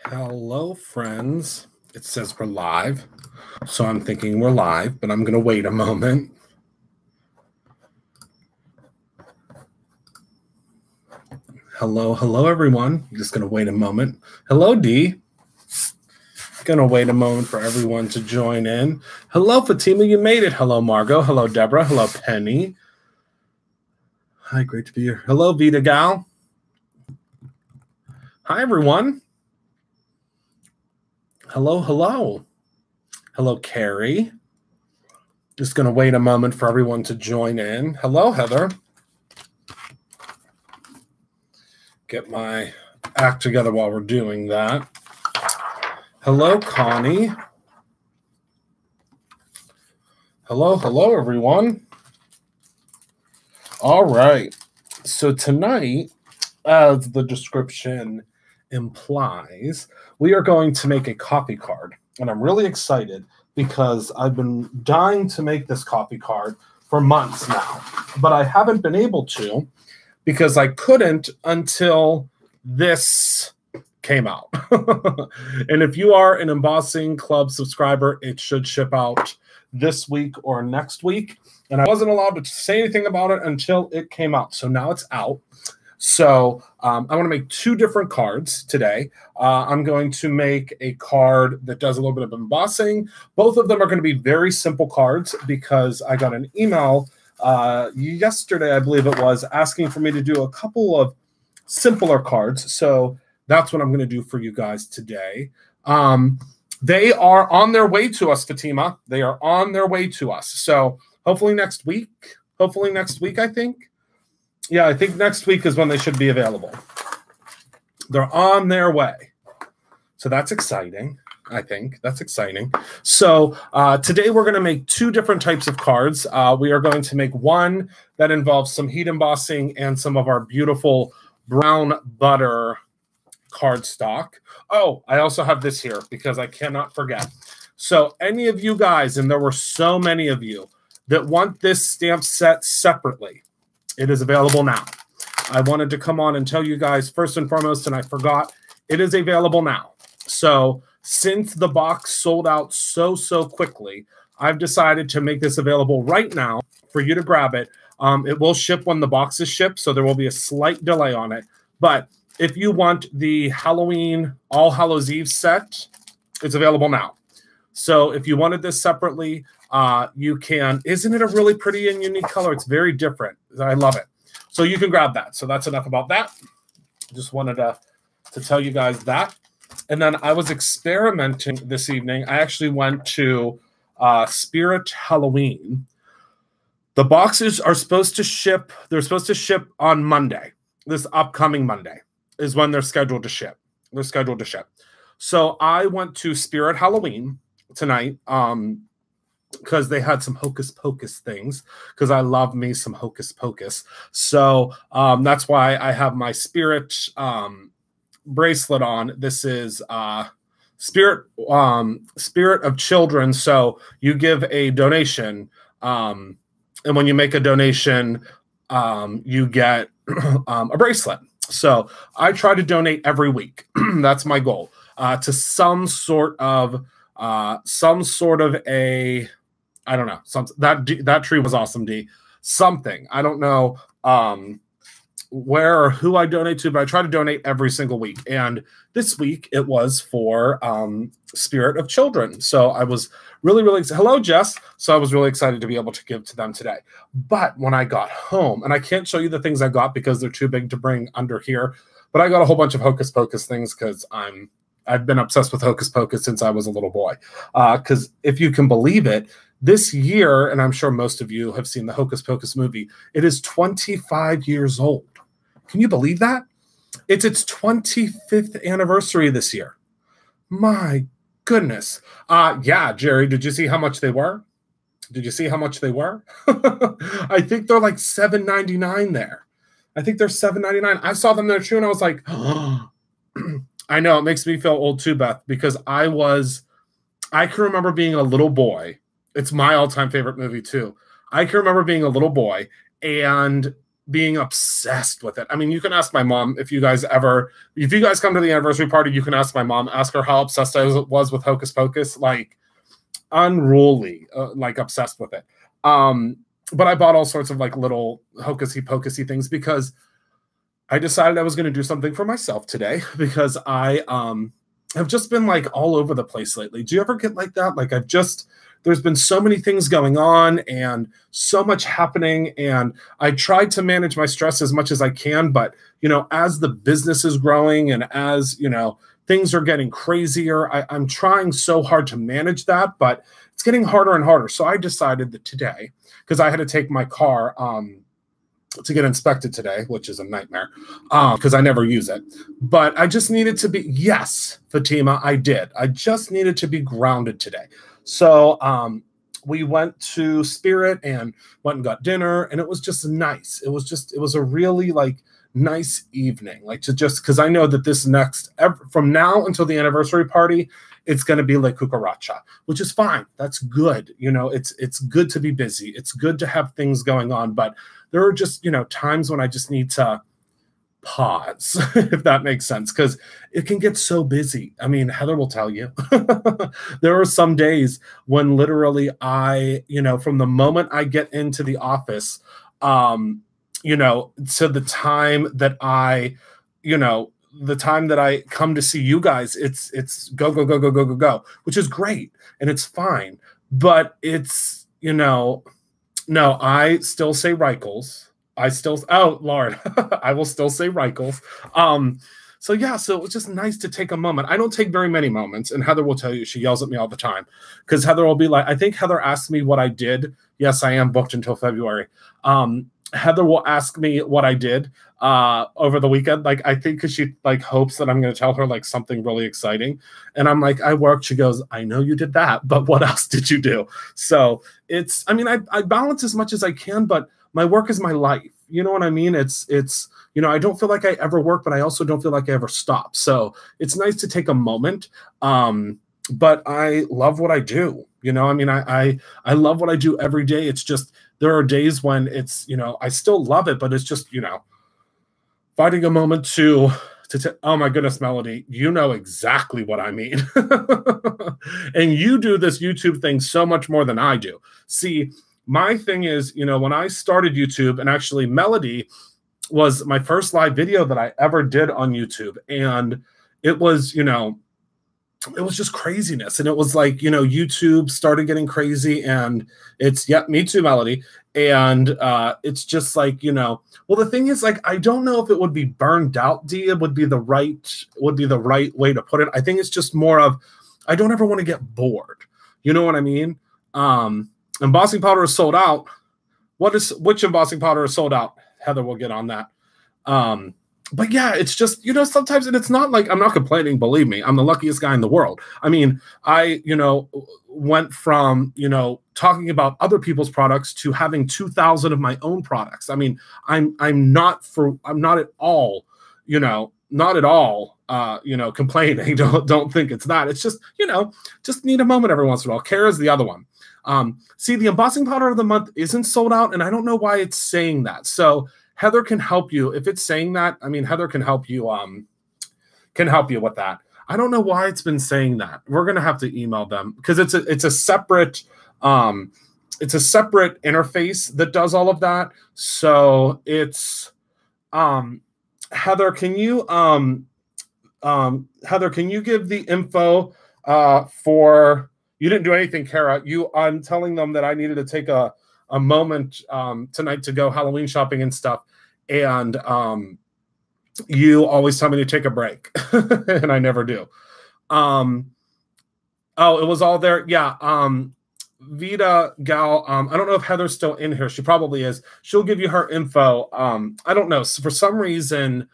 Hello, friends. It says we're live, so I'm thinking we're live, but I'm going to wait a moment. Hello, everyone. I'm just going to wait a moment. Hello, Dee. Going to wait a moment for everyone to join in. Hello, Fatima. You made it. Hello, Margot. Hello, Deborah. Hello, Penny. Hi, great to be here. Hello, Vita Gal. Hi, everyone. Hello. Hello, Carrie. Just going to wait a moment for everyone to join in. Hello, Heather. Get my act together while we're doing that. Hello, Connie. Hello, everyone. All right. So tonight, as the description implies, we are going to make a coffee card. And I'm really excited because I've been dying to make this coffee card for months now. But I haven't been able to because I couldn't until this came out. And if you are an Embossing Club subscriber, it should ship out this week or next week. And I wasn't allowed to say anything about it until it came out. So now it's out. So I want to make two different cards today. I'm going to make a card that does a little bit of embossing. Both of them are going to be very simple cards because I got an email yesterday, I believe it was, asking for me to do a couple of simpler cards. So that's what I'm going to do for you guys today. They are on their way to us, Fatima. They are on their way to us. So hopefully next week, I think. Yeah, I think next week is when they should be available. They're on their way. So that's exciting, I think. That's exciting. So today we're going to make two different types of cards. We are going to make one that involves some heat embossing and some of our beautiful brown butter cardstock. Oh, I also have this here because I cannot forget. So any of you guys, and there were so many of you, that want this stamp set separately, it is available now. I wanted to come on and tell you guys first and foremost, and I forgot, it is available now. So since the box sold out so quickly, I've decided to make this available right now for you to grab it. It will ship when the box is shipped, so there will be a slight delay on it. But if you want the Halloween All Hallows Eve set, it's available now. So if you wanted this separately, you can. Isn't it a really pretty and unique color? It's very different. I love it. So you can grab that. So that's enough about that. Just wanted to tell you guys that. And then I was experimenting this evening. I actually went to Spirit Halloween. The boxes are supposed to ship. They're supposed to ship on Monday. This upcoming Monday is when they're scheduled to ship. They're scheduled to ship. So I went to Spirit Halloween tonight because they had some Hocus Pocus things, because I love me some Hocus Pocus. So that's why I have my Spirit bracelet on. This is Spirit of Children. So you give a donation, and when you make a donation, you get a bracelet. So I try to donate every week. That's my goal, to some sort of a, I don't know. That tree was awesome, D. Something. I don't know where or who I donate to, but I try to donate every single week. And this week it was for Spirit of Children. So I was really excited. Hello, Jess. So I was really excited to be able to give to them today. But when I got home, and I can't show you the things I got because they're too big to bring under here, but I got a whole bunch of Hocus Pocus things because I've been obsessed with Hocus Pocus since I was a little boy. Because if you can believe it, this year, and I'm sure most of you have seen the Hocus Pocus movie, it is 25 years old. Can you believe that? It's its 25th anniversary this year. My goodness. Yeah, Jerry, did you see how much they were? Did you see how much they were? I think they're like $7.99 there. I think they're $7.99. I saw them there too, and I was like, oh. I know, it makes me feel old too, Beth, because I can remember being a little boy. It's my all-time favorite movie too. I can remember being a little boy, and being obsessed with it. I mean, you can ask my mom if you guys come to the anniversary party, you can ask my mom, ask her how obsessed I was with Hocus Pocus, like unruly, like obsessed with it. But I bought all sorts of like little hocusy pocusy things because I decided I was going to do something for myself today because I have just been like all over the place lately. Do you ever get like that? Like there's been so many things going on and so much happening, and I tried to manage my stress as much as I can, but as the business is growing and as things are getting crazier, I'm trying so hard to manage that, but it's getting harder and harder. So I decided that today, because I had to take my car to get inspected today, which is a nightmare because I never use it. But I just needed to be, yes, Fatima, I did. I just needed to be grounded today. So we went to Spirit and went and got dinner, and it was just nice. It was a really like nice evening, like to just, because I know that this from now until the anniversary party, it's going to be like cucaracha, which is fine. That's good. It's good to be busy. It's good to have things going on, but there are just, times when I just need to pause, if that makes sense, because it can get so busy. I mean, Heather will tell you, there are some days when literally from the moment I get into the office, to the time that I come to see you guys, it's go, go, go, go, go, go, go, which is great. And it's fine. But it's, no, I still say Reichels. Oh, Lord, I will still say Reichels. So it was just nice to take a moment. I don't take very many moments, and Heather will tell you, she yells at me all the time because Heather will be like, I think Heather asked me what I did. Yes, I am booked until February. Heather will ask me what I did over the weekend. Like, I think because she like hopes that I'm going to tell her like something really exciting. And I'm like, I worked. She goes, I know you did that, but what else did you do? So I balance as much as I can, but my work is my life. You know what I mean? It's I don't feel like I ever work, but I also don't feel like I ever stop. So it's nice to take a moment. But I love what I do. I love what I do every day. It's just, there are days when it's, I still love it, but it's just, finding a moment to oh my goodness, Melody, you know exactly what I mean. And you do this YouTube thing so much more than I do. See, my thing is, when I started YouTube, and actually Melody was my first live video that I ever did on YouTube. And it was, it was just craziness. And it was like, YouTube started getting crazy, and it's, me too, Melody. And it's just like, well, the thing is, like, I don't know if it would be burned out, Dia, would be the right way to put it. I think it's just more of, I don't ever want to get bored. You know what I mean? Embossing powder is sold out. Which embossing powder is sold out? Heather will get on that. But yeah, it's just, sometimes, and it's not like I'm not complaining, believe me, I'm the luckiest guy in the world. I mean, I, went from, talking about other people's products to having 2,000 of my own products. I mean, I'm not at all, complaining. Don't think it's that. It's just, just need a moment every once in a while. Kara is the other one. See, the embossing powder of the month isn't sold out, and I don't know why it's saying that. So Heather can help you if it's saying that. I mean, Heather can help you with that. I don't know why it's been saying that. We're gonna have to email them because it's a separate interface that does all of that. So it's Heather, can you give the info for, you didn't do anything, Kara. I'm telling them that I needed to take a moment tonight to go Halloween shopping and stuff. And you always tell me to take a break and I never do. Oh, it was all there. Yeah. Vita Gal, I don't know if Heather's still in here. She probably is. She'll give you her info. I don't know. For some reason,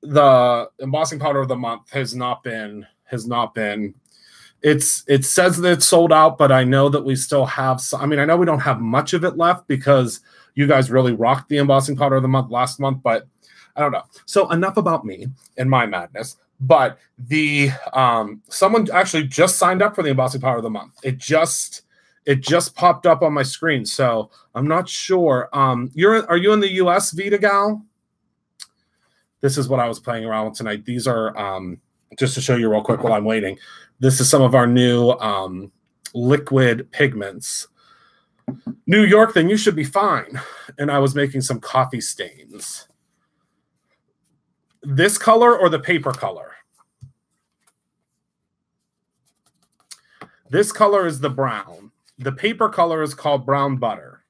the embossing powder of the month has not been, it says that it's sold out, but I know that we still have some. I mean, I know we don't have much of it left because you guys really rocked the embossing powder of the month last month, but I don't know. So enough about me and my madness. But the someone actually just signed up for the embossing powder of the month. It just It just popped up on my screen, so I'm not sure. Are you in the US, Vita Gal? This is what I was playing around with tonight. These are just to show you real quick while I'm waiting. This is some of our new liquid pigments. New York, then you should be fine. And I was making some coffee stains. This color or the paper color? This color is the brown. The paper color is called brown butter.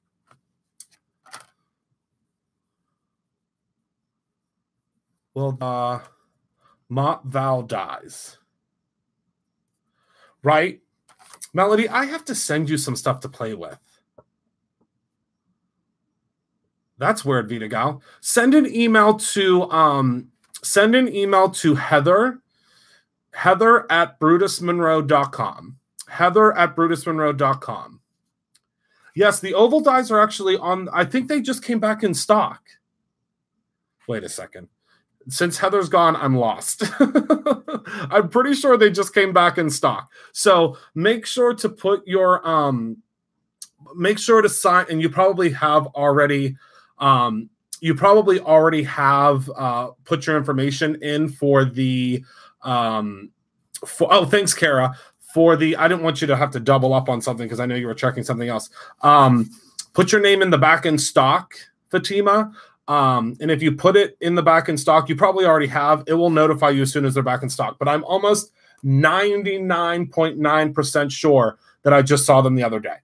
Well, Mott Val dies. Right? Melody, I have to send you some stuff to play with. That's weird, Vita Gal. Send an email to Heather at brutusmonroe.com. Heather at brutusmonroe.com. Yes, the oval dies are actually on. I think they just came back in stock. Wait a second. Since Heather's gone, I'm lost. I'm pretty sure they just came back in stock. So make sure to put your make sure to sign, and you probably have already put your information in for the oh, thanks, Kara. For the, I didn't want you to have to double up on something because I know you were checking something else. Put your name in the back in stock, Fatima. And if you put it in the back in stock, you probably already have. It will notify you as soon as they're back in stock. But I'm almost 99.9% sure that I just saw them the other day.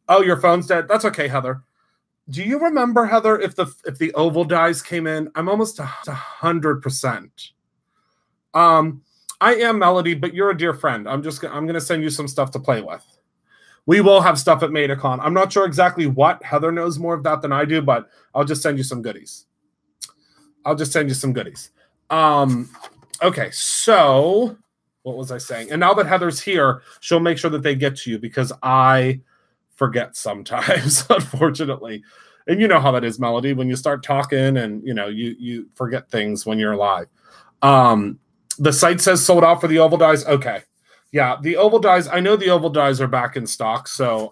Oh, your phone's dead. That's okay, Heather. Do you remember, Heather, if the oval dies came in? I'm almost 100%. I am Melody, but you're a dear friend. I'm going to send you some stuff to play with. We will have stuff at MetaCon. I'm not sure exactly what. Heather knows more of that than I do, but I'll just send you some goodies. Okay, so what was I saying? And now that Heather's here, she'll make sure that they get to you because I forget sometimes, unfortunately. And you know how that is, Melody, when you start talking and you forget things when you're live. The site says sold out for the oval dies. Okay. Yeah, the oval dies. I know the oval dies are back in stock, so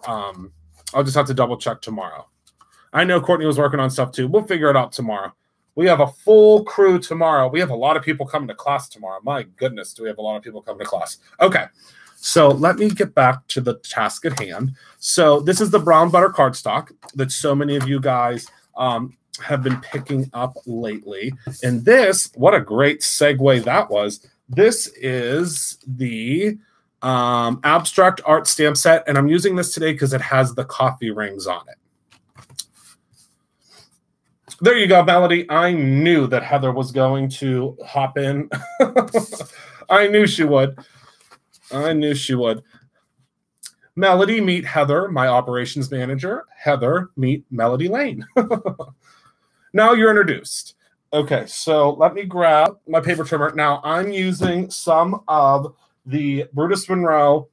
I'll just have to double check tomorrow. I know Courtney was working on stuff too. We'll figure it out tomorrow. We have a full crew tomorrow. We have a lot of people coming to class tomorrow. My goodness, do we have a lot of people coming to class. Okay, so let me get back to the task at hand. So this is the brown butter cardstock that so many of you guys have been picking up lately. And this, what a great segue that was. This is the abstract art stamp set, and I'm using this today because it has the coffee rings on it. There you go, Melody. I knew that Heather was going to hop in. I knew she would. Melody, meet Heather, my operations manager. Heather, meet Melody Lane. Now you're introduced. Okay, so let me grab my paper trimmer. Now I'm using some of the Brutus Monroe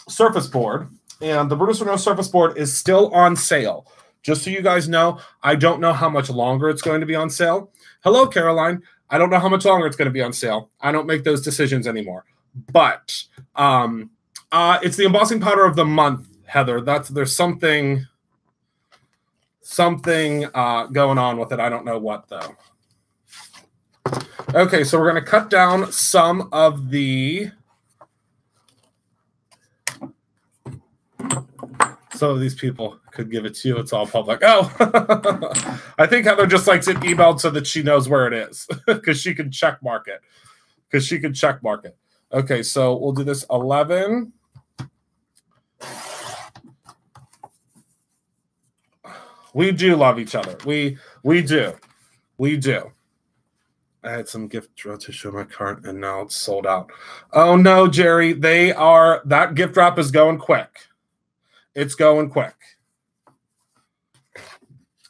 surface board, and the Brutus Monroe surface board is still on sale. Just so you guys know, I don't know how much longer it's going to be on sale. Hello, Caroline. I don't know how much longer it's going to be on sale. I don't make those decisions anymore. But it's the embossing powder of the month, Heather. There's something going on with it. I don't know what, though. Okay, so we're going to cut down some of the... Some of these people could give it to you. It's all public. Oh, I think Heather just likes it emailed so that she knows where it is because she can check mark it. Okay, so we'll do this 11. We do love each other. We do. I had some gift drop to show my cart, and now it's sold out. Oh no, Jerry, that gift drop is going quick. It's going quick.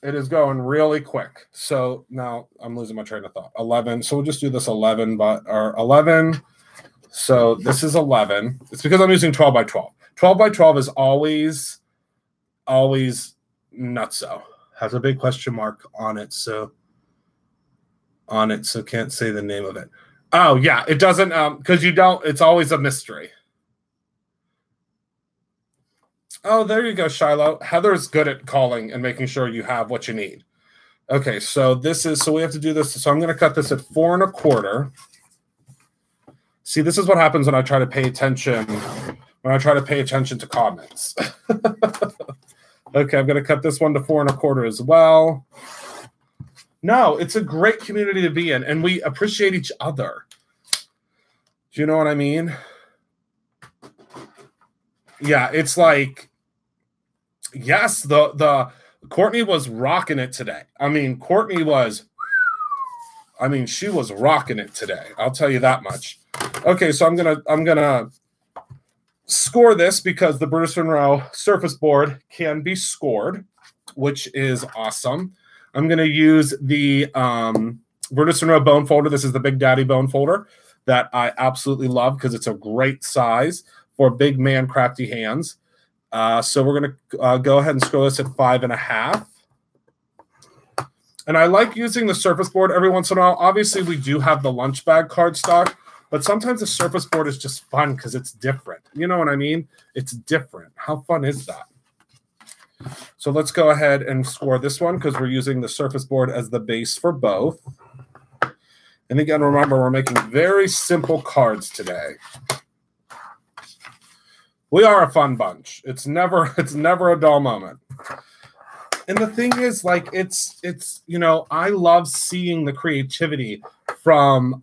It is going really quick. So now I'm losing my train of thought. 11. So we'll just do this 11, or 11. So this is 11. It's because I'm using 12 by 12. 12 by 12 is always nutso. Has a big question mark on it. So can't say the name of it. Oh yeah, it doesn't because you don't. It's always a mystery. Oh, there you go, Shiloh. Heather's good at calling and making sure you have what you need. Okay, so we have to do this. So I'm going to cut this at 4 1/4. See, this is what happens when I try to pay attention. When I try to pay attention to comments. Okay, I'm going to cut this one to 4 1/4 as well. No, it's a great community to be in, and we appreciate each other. Do you know what I mean? Yeah, it's like, yes, the Courtney was rocking it today. I mean, she was rocking it today. I'll tell you that much. Okay, so I'm gonna score this because the Brutus Monroe surface board can be scored, which is awesome. I'm gonna use the Brutus Monroe bone folder. This is the Big Daddy bone folder that I absolutely love because it's a great size for big man crafty hands. So we're going to go ahead and score this at 5 1/2. And I like using the surface board every once in a while. Obviously, we do have the lunch bag cardstock, but sometimes the surface board is just fun because it's different. You know what I mean? It's different. How fun is that? So let's go ahead and score this one because we're using the surface board as the base for both. And again, remember, we're making very simple cards today. We are a fun bunch. It's never a dull moment. And the thing is, like, it's you know, I love seeing the creativity from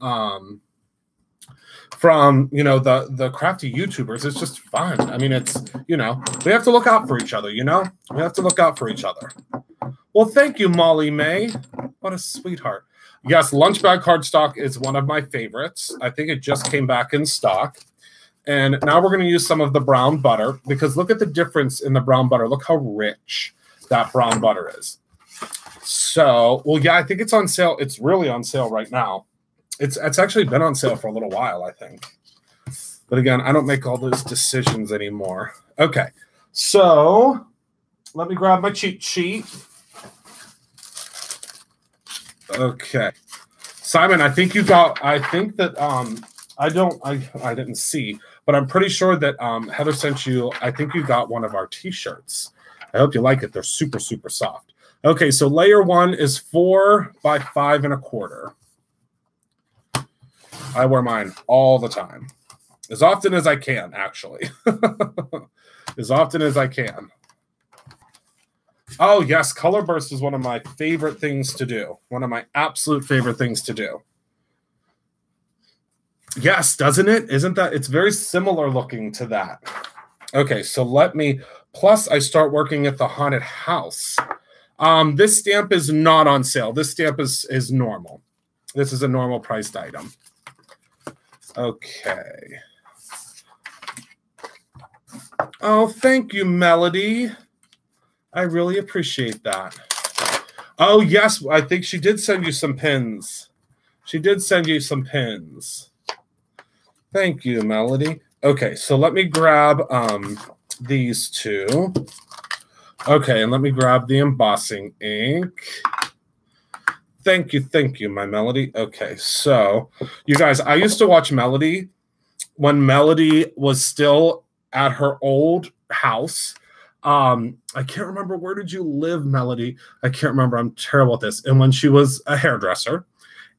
you know, the crafty YouTubers. It's just fun. I mean, it's, you know, we have to look out for each other, you know? We have to look out for each other. Well, thank you, Molly May. What a sweetheart. Yes, lunch bag cardstock is one of my favorites. I think it just came back in stock. And now we're going to use some of the brown butter because look at the difference in the brown butter. Look how rich that brown butter is. So, well, yeah, I think it's on sale. It's really on sale right now. It's actually been on sale for a little while, I think. But again, I don't make all those decisions anymore. Okay, so let me grab my cheat sheet. Okay, Simon, I think that I didn't see, but I'm pretty sure that Heather sent you, I think you got one of our t-shirts. I hope you like it. They're super, super soft. Okay, so layer 1 is 4 by 5 1/4. I wear mine all the time. As often as I can, actually. As often as I can. Oh, yes, Color Burst is one of my favorite things to do. One of my absolute favorite things to do. Yes, doesn't it? Isn't that? It's very similar looking to that. Okay, so let me, plus I start working at the haunted house. This stamp is not on sale. This stamp is normal. This is a normal priced item. Okay. Oh, thank you, Melody. I really appreciate that. Oh, yes, I think she did send you some pins. She did send you some pins. Thank you, Melody. Okay, so let me grab these two. Okay, and let me grab the embossing ink. Thank you, my Melody. Okay, so you guys, I used to watch Melody when Melody was still at her old house. I can't remember, where did you live, Melody? I can't remember. I'm terrible at this. And when she was a hairdresser.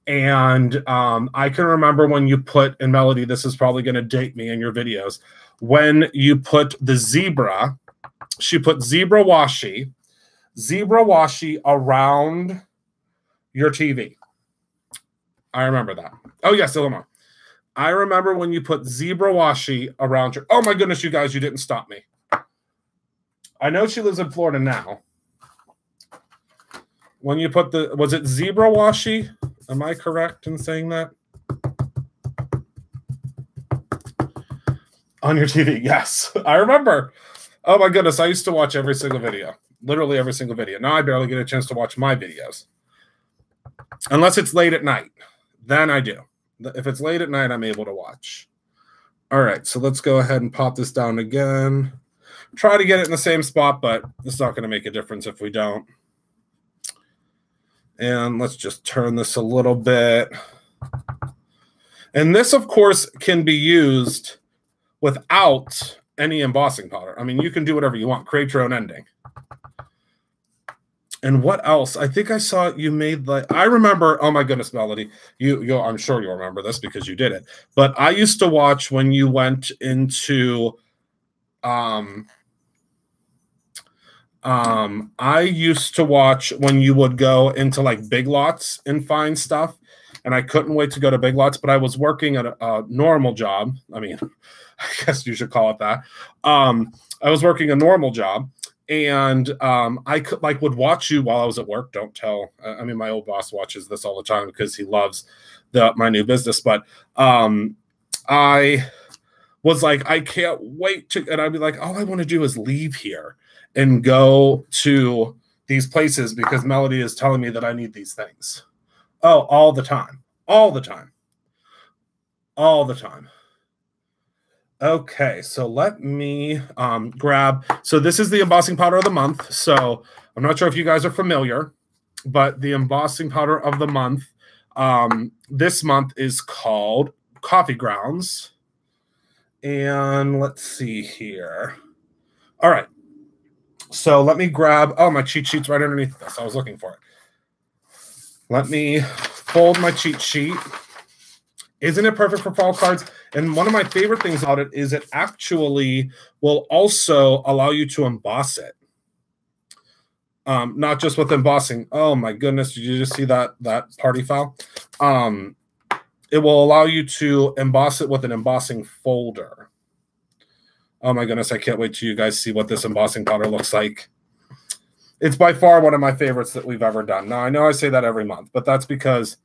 And I can remember when you put, and Melody, this is probably going to date me in your videos, when you put the zebra, she put zebra washi around your TV. I remember that. Oh, yes, Ilma. I remember when you put zebra washi around your, oh my goodness, you guys, you didn't stop me. I know she lives in Florida now. When you put the, was it zebra washi? Am I correct in saying that? On your TV, yes. I remember. Oh my goodness, I used to watch every single video. Literally every single video. Now I barely get a chance to watch my videos. Unless it's late at night. Then I do. If it's late at night, I'm able to watch. All right, so let's go ahead and pop this down again. Try to get it in the same spot, but it's not going to make a difference if we don't. And let's just turn this a little bit. And this, of course, can be used without any embossing powder. I mean, you can do whatever you want. Create your own ending. And what else? I think I saw you made like, I remember, oh my goodness, Melody, you I'm sure you'll remember this because you did it. But I used to watch when you went into I used to watch when you would go into like Big Lots and find stuff, and I couldn't wait to go to Big Lots, but I was working at a normal job. I mean, I guess you should call it that. I was working a normal job, and I could like would watch you while I was at work. Don't tell. I mean, my old boss watches this all the time because he loves my new business. But I was like, I can't wait to, and I'd be like, all I want to do is leave here and go to these places because Melody is telling me that I need these things. Oh, all the time. All the time. All the time. Okay, so let me grab. So this is the embossing powder of the month. So I'm not sure if you guys are familiar, but the embossing powder of the month this month is called Coffee Grounds. And let's see here. All right. So let me grab, oh, my cheat sheet's right underneath this. I was looking for it. Let me fold my cheat sheet. Isn't it perfect for fall cards? And one of my favorite things about it is it actually will also allow you to emboss it. Not just with embossing. Oh my goodness, did you just see that party foul? It will allow you to emboss it with an embossing folder. Oh my goodness, I can't wait till you guys see what this embossing powder looks like. It's by far one of my favorites that we've ever done. Now, I know I say that every month, but that's because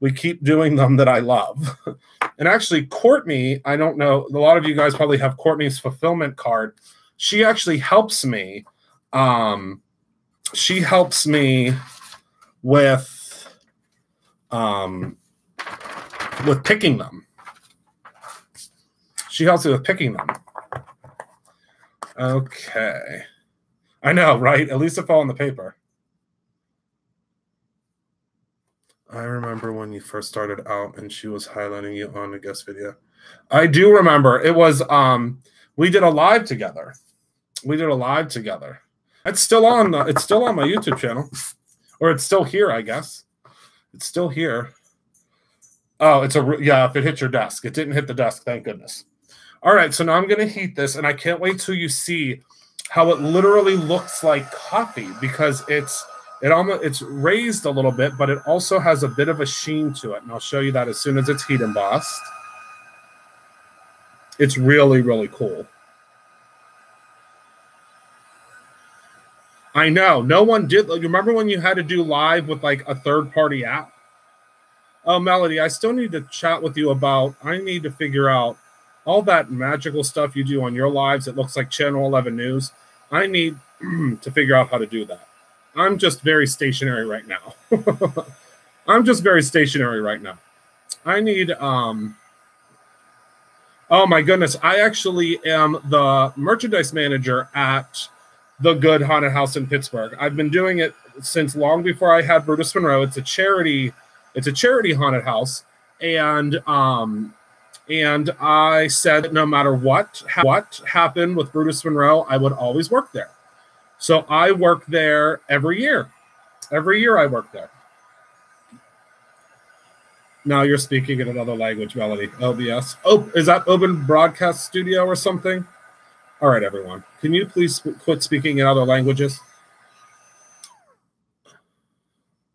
we keep doing them that I love. And actually, Courtney, I don't know, a lot of you guys probably have Courtney's fulfillment card. She actually helps me. She helps me with picking them. She helps me with picking them. Okay. I know, right? At least it fell on the paper. I remember when you first started out and she was highlighting you on a guest video. I do remember. It was, we did a live together. We did a live together. It's still on my YouTube channel. Or it's still here, I guess. It's still here. Oh, yeah, if it hit your desk. It didn't hit the desk, thank goodness. All right, so now I'm going to heat this, and I can't wait till you see how it literally looks like coffee because it's raised a little bit, but it also has a bit of a sheen to it, and I'll show you that as soon as it's heat embossed. It's really, really cool. I know. No one did. You remember when you had to do live with like a third-party app? Oh, Melody, I still need to chat with you about, I need to figure out all that magical stuff you do on your lives. It looks like Channel 11 News. I need to figure out how to do that. I'm just very stationary right now. I'm just very stationary right now. I need, oh my goodness. I actually am the merchandise manager at the Good Haunted House in Pittsburgh. I've been doing it since long before I had Brutus Monroe. It's a charity haunted house. And I said that no matter what happened with Brutus Monroe, I would always work there. So I work there every year. Every year I work there. Now you're speaking in another language, Melody. OBS. Oh, is that Open Broadcast Studio or something? All right, everyone. Can you please quit speaking in other languages?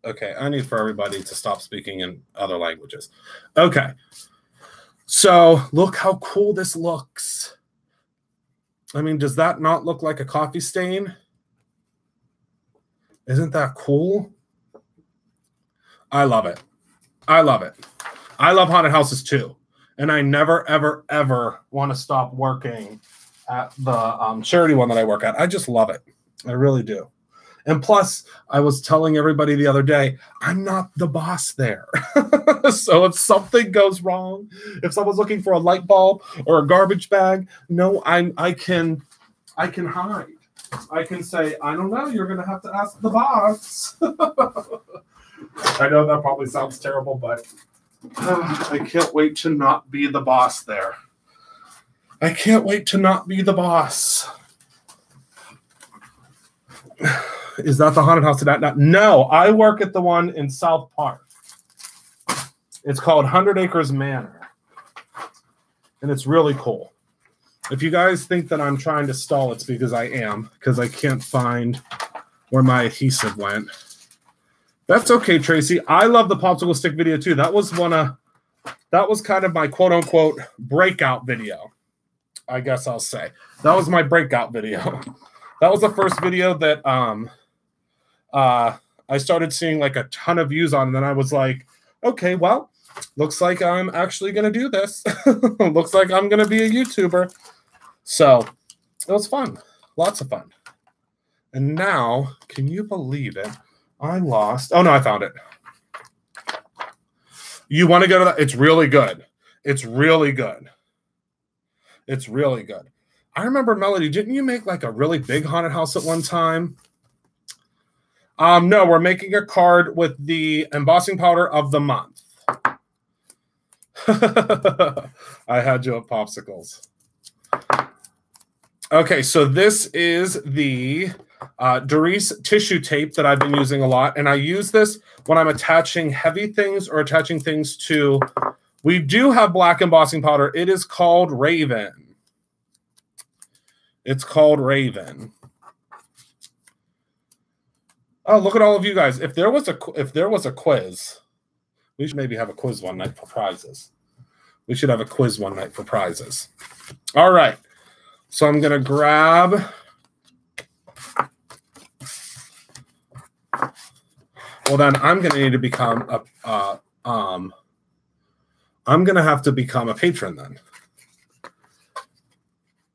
Okay, I need for everybody to stop speaking in other languages. Okay. So look how cool this looks. I mean, does that not look like a coffee stain? Isn't that cool? I love it. I love it. I love haunted houses too. And I never, ever, ever want to stop working at the charity one that I work at. I just love it. I really do. And plus, I was telling everybody the other day, I'm not the boss there. So if something goes wrong, if someone's looking for a light bulb or a garbage bag, no, I can hide. I can say, I don't know, you're going to have to ask the boss. I know that probably sounds terrible, but I can't wait to not be the boss there. I can't wait to not be the boss. Is that the haunted house of that? No, I work at the one in South Park. It's called 100 Acres Manor. And it's really cool. If you guys think that I'm trying to stall, it's because I am, because I can't find where my adhesive went. That's okay, Tracy. I love the popsicle stick video too. That was kind of my quote unquote breakout video. I guess I'll say. That was my breakout video. That was the first video that I started seeing like a ton of views on, and then I was like, okay, well, looks like I'm actually going to do this. Looks like I'm going to be a YouTuber. So it was fun. Lots of fun. And now, can you believe it? I lost. Oh, no, I found it. You want to go to that? It's really good. It's really good. It's really good. I remember, Melody, didn't you make like a really big haunted house at one time? No, we're making a card with the embossing powder of the month. I had you at popsicles. Okay, so this is the Doris tissue tape that I've been using a lot, and I use this when I'm attaching heavy things or attaching things to. We do have black embossing powder. It is called Raven. It's called Raven. Oh, look at all of you guys. If there was a quiz, we should maybe have a quiz one night for prizes. We should have a quiz one night for prizes. All right. So I'm going to grab. Well, then I'm going to need to become I'm going to have to become a patron then.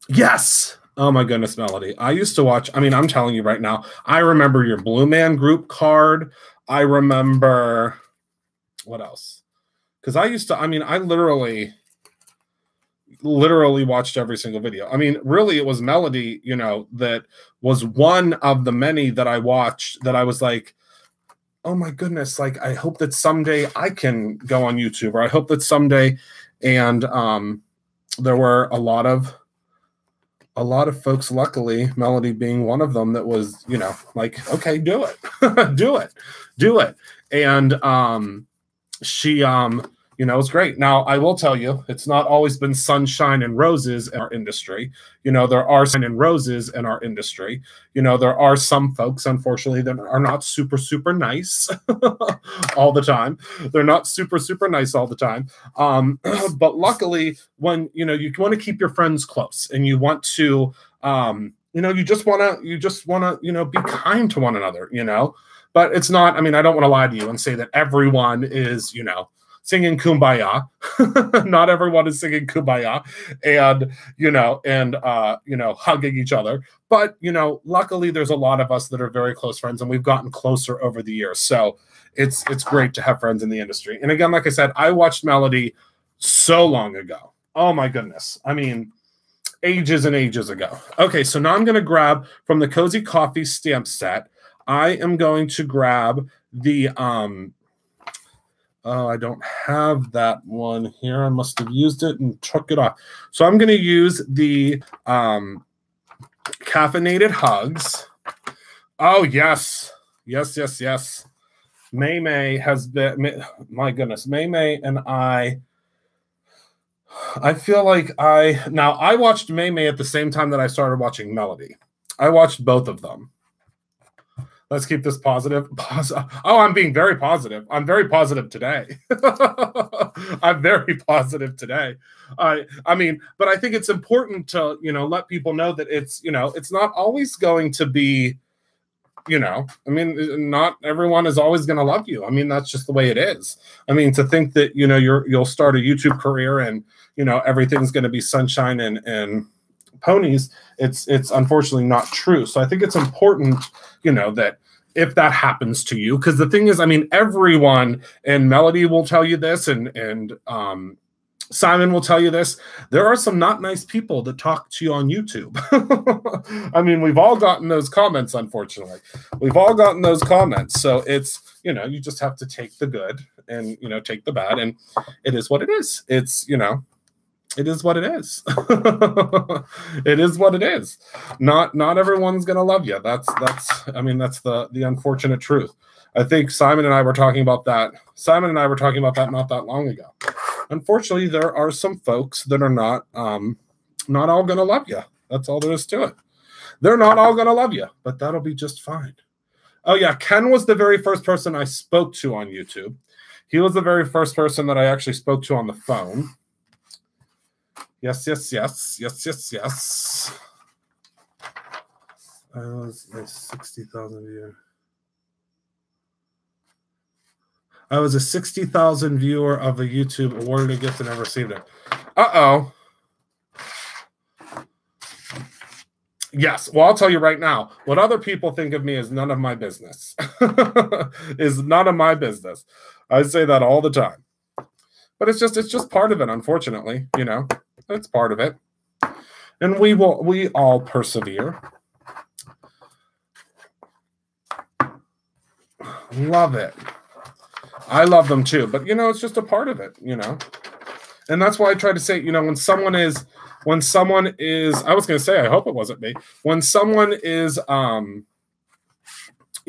Yes. Oh my goodness, Melody. I used to watch, I mean, I'm telling you right now, I remember your Blue Man Group card. I remember, what else? Because I used to, I mean, I literally watched every single video. I mean, really, it was Melody, you know, that was one of the many that I watched that I was like, oh my goodness, like, I hope that someday I can go on YouTube, or I hope that someday, and there were a lot of folks, luckily, Melody being one of them, that was, you know, like, okay, do it. do it. And she, you know, it's great. Now, I will tell you, it's not always been sunshine and roses in our industry. You know, there are sunshine and roses in our industry. You know, there are some folks, unfortunately, that are not super, super nice all the time. They're not super, super nice all the time. But luckily, when, you know, you want to keep your friends close, and you want to, you know, you just want to, you know, be kind to one another, you know. But it's not, I mean, I don't want to lie to you and say that everyone is, you know, singing Kumbaya. Not everyone is singing Kumbaya and, you know, hugging each other. But, you know, luckily there's a lot of us that are very close friends, and we've gotten closer over the years. So it's great to have friends in the industry. And again, like I said, I watched Melody so long ago. Oh my goodness. I mean, ages and ages ago. Okay, so now I'm going to grab from the Cozy Coffee stamp set. I am going to grab the oh, I don't have that one here. I must have used it and took it off. So I'm going to use the caffeinated hugs. Oh, yes. Yes. May has been, my goodness, May and I feel like now I watched May at the same time that I started watching Melody. I watched both of them. Let's keep this positive. Oh, I'm being very positive. I'm very positive today. I'm very positive today. I mean, but I think it's important to, you know, let people know that it's, you know, it's not always going to be, you know, I mean, not everyone is always going to love you. I mean, that's just the way it is. I mean, to think that, you know, you'll start a YouTube career and, you know, everything's going to be sunshine and ponies, it's unfortunately not true. So I think it's important, you know, that if that happens to you, because the thing is, I mean, everyone, and Melody will tell you this, and Simon will tell you this, there are some not nice people that talk to you on YouTube. I mean, we've all gotten those comments, unfortunately. We've all gotten those comments. So it's, you know, you just have to take the good and, you know, take the bad, and it is what it is. It's, you know, it is what it is. It is what it is. Not everyone's gonna love you. That's I mean, that's the unfortunate truth. I think Simon and I were talking about that. Simon and I were talking about that not that long ago. Unfortunately, there are some folks that are not all gonna love you. That's all there is to it. They're not all gonna love you, but that'll be just fine. Oh yeah, Ken was the very first person I spoke to on YouTube. He was the very first person that I actually spoke to on the phone. Yes. I was a 60,000 viewer. I was a 60,000 viewer of a YouTube, awarded a gift and never received it. Uh-oh. Yes. Well, I'll tell you right now, what other people think of me is none of my business. Is none of my business. I say that all the time. But it's just part of it, unfortunately. You know, it's part of it. And we all persevere. Love it. I love them too. But, you know, it's just a part of it, you know. And that's why I try to say, you know, when someone is, I was going to say, I hope it wasn't me. When someone is, you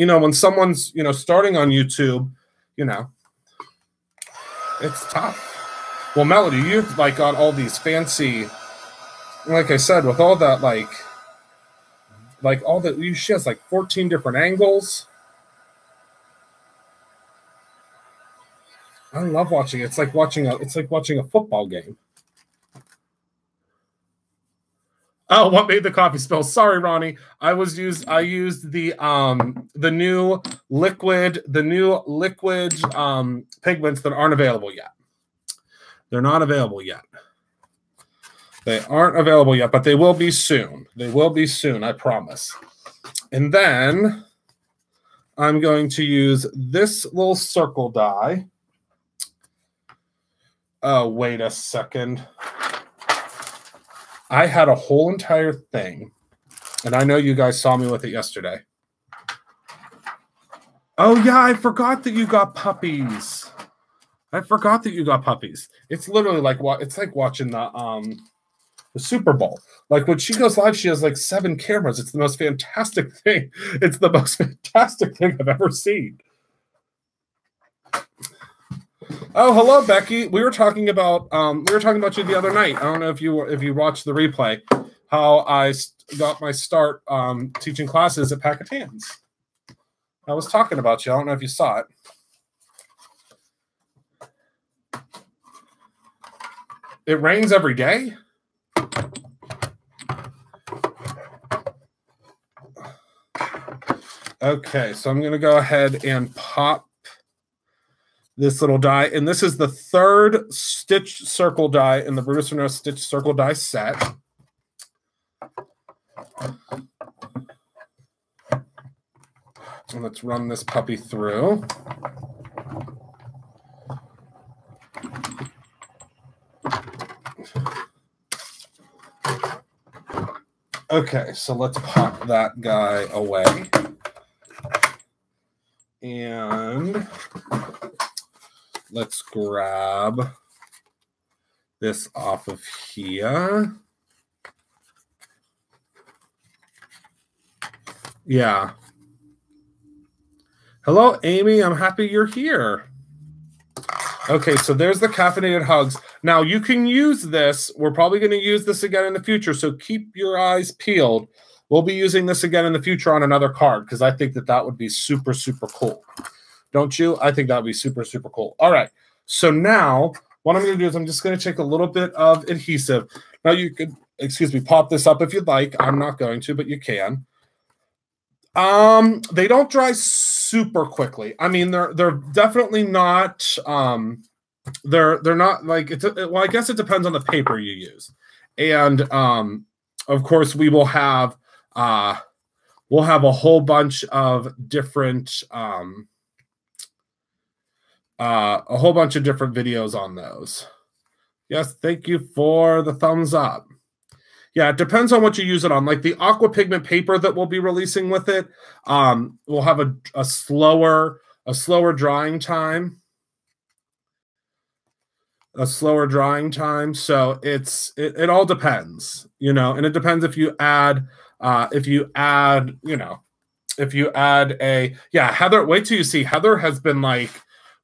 know, when someone's, you know, starting on YouTube, you know, it's tough. Well, Melody, you've like got all these fancy, like I said, with all that, like all that, she has like 14 different angles. I love watching it. It's like watching a football game. Oh, what made the coffee spill? Sorry, Ronnie. I used the new liquid pigments that aren't available yet. They're not available yet. They aren't available yet, but they will be soon. They will be soon, I promise. And then I'm going to use this little circle die. Oh, wait a second. I had a whole entire thing, and I know you guys saw me with it yesterday. Oh, yeah, I forgot that you got puppies. It's literally like watching the Super Bowl. Like when she goes live, she has like 7 cameras. It's the most fantastic thing. It's the most fantastic thing I've ever seen. Oh, hello, Becky. We were talking about you the other night. I don't know if you watched the replay. How I got my start teaching classes at Packetans. I was talking about you. I don't know if you saw it. It rains every day. Okay, so I'm going to go ahead and pop this little die, and this is the 3rd stitch circle die in the Brutus Monroe stitch circle die set. And let's run this puppy through. Okay, so let's pop that guy away. And let's grab this off of here. Yeah. Hello, Amy. I'm happy you're here. Okay, so there's the caffeinated hugs. Now, you can use this. We're probably going to use this again in the future, so keep your eyes peeled. We'll be using this again in the future on another card because I think that would be super, super cool. Don't you? I think that would be super, super cool. All right, so now what I'm going to do is I'm just going to take a little bit of adhesive. Now, you could, pop this up if you'd like. I'm not going to, but you can. They don't dry super quickly. I mean, they're definitely not. They're not like it's. Well, I guess it depends on the paper you use, and of course we will have we'll have a whole bunch of different videos on those. Yes, thank you for the thumbs up. Yeah, it depends on what you use it on. Like the aqua pigment paper that we'll be releasing with it, will have a slower drying time. a slower drying time. So it all depends, you know, and it depends if you add you know, if you add a, yeah, Heather, wait till you see. Heather has been like,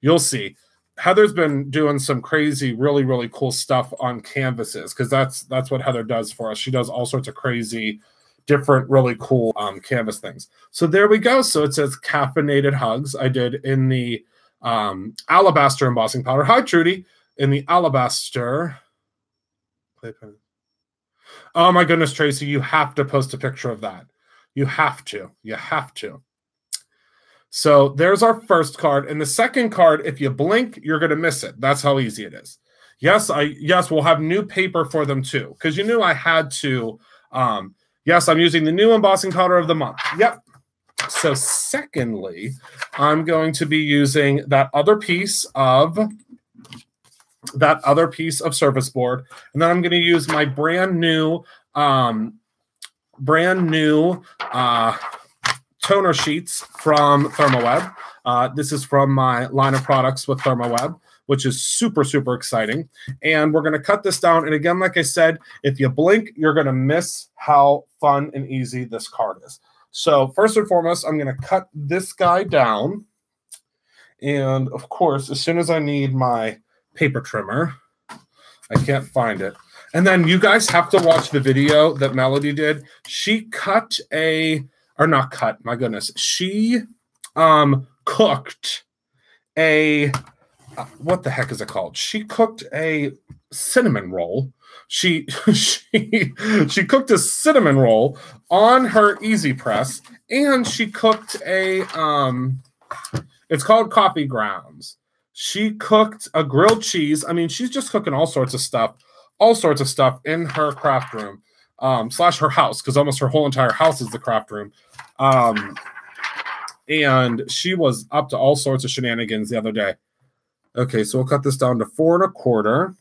you'll see. Heather's been doing some crazy, really, really cool stuff on canvases, because that's what Heather does for us. She does all sorts of crazy, different, really cool canvas things. So there we go. So it says caffeinated hugs. I did in the alabaster embossing powder. Hi, Trudy. In the alabaster. Oh my goodness, Tracy, you have to post a picture of that. You have to. You have to. So there's our first card. And the second card, if you blink, you're going to miss it. That's how easy it is. Yes, we'll have new paper for them too, because you knew I had to. Yes, I'm using the new embossing powder of the month. Yep. So secondly, I'm going to be using that other piece of surface board, and then I'm going to use my brand new toner sheets from ThermoWeb. This is from my line of products with ThermoWeb, which is super, super exciting. And we're going to cut this down. And again, like I said, if you blink, you're going to miss how fun and easy this card is. So first and foremost, I'm going to cut this guy down. And of course, as soon as I need my paper trimmer, I can't find it. And then you guys have to watch the video that Melody did. She cut not cut, my goodness. She cooked a, what the heck is it called? She cooked a cinnamon roll. She cooked a cinnamon roll on her Easy Press, and she cooked a, it's called coffee grounds. She cooked a grilled cheese. I mean, she's just cooking all sorts of stuff in her craft room, slash her house, because almost her whole entire house is the craft room. And she was up to all sorts of shenanigans the other day. Okay, so we'll cut this down to 4 1/4.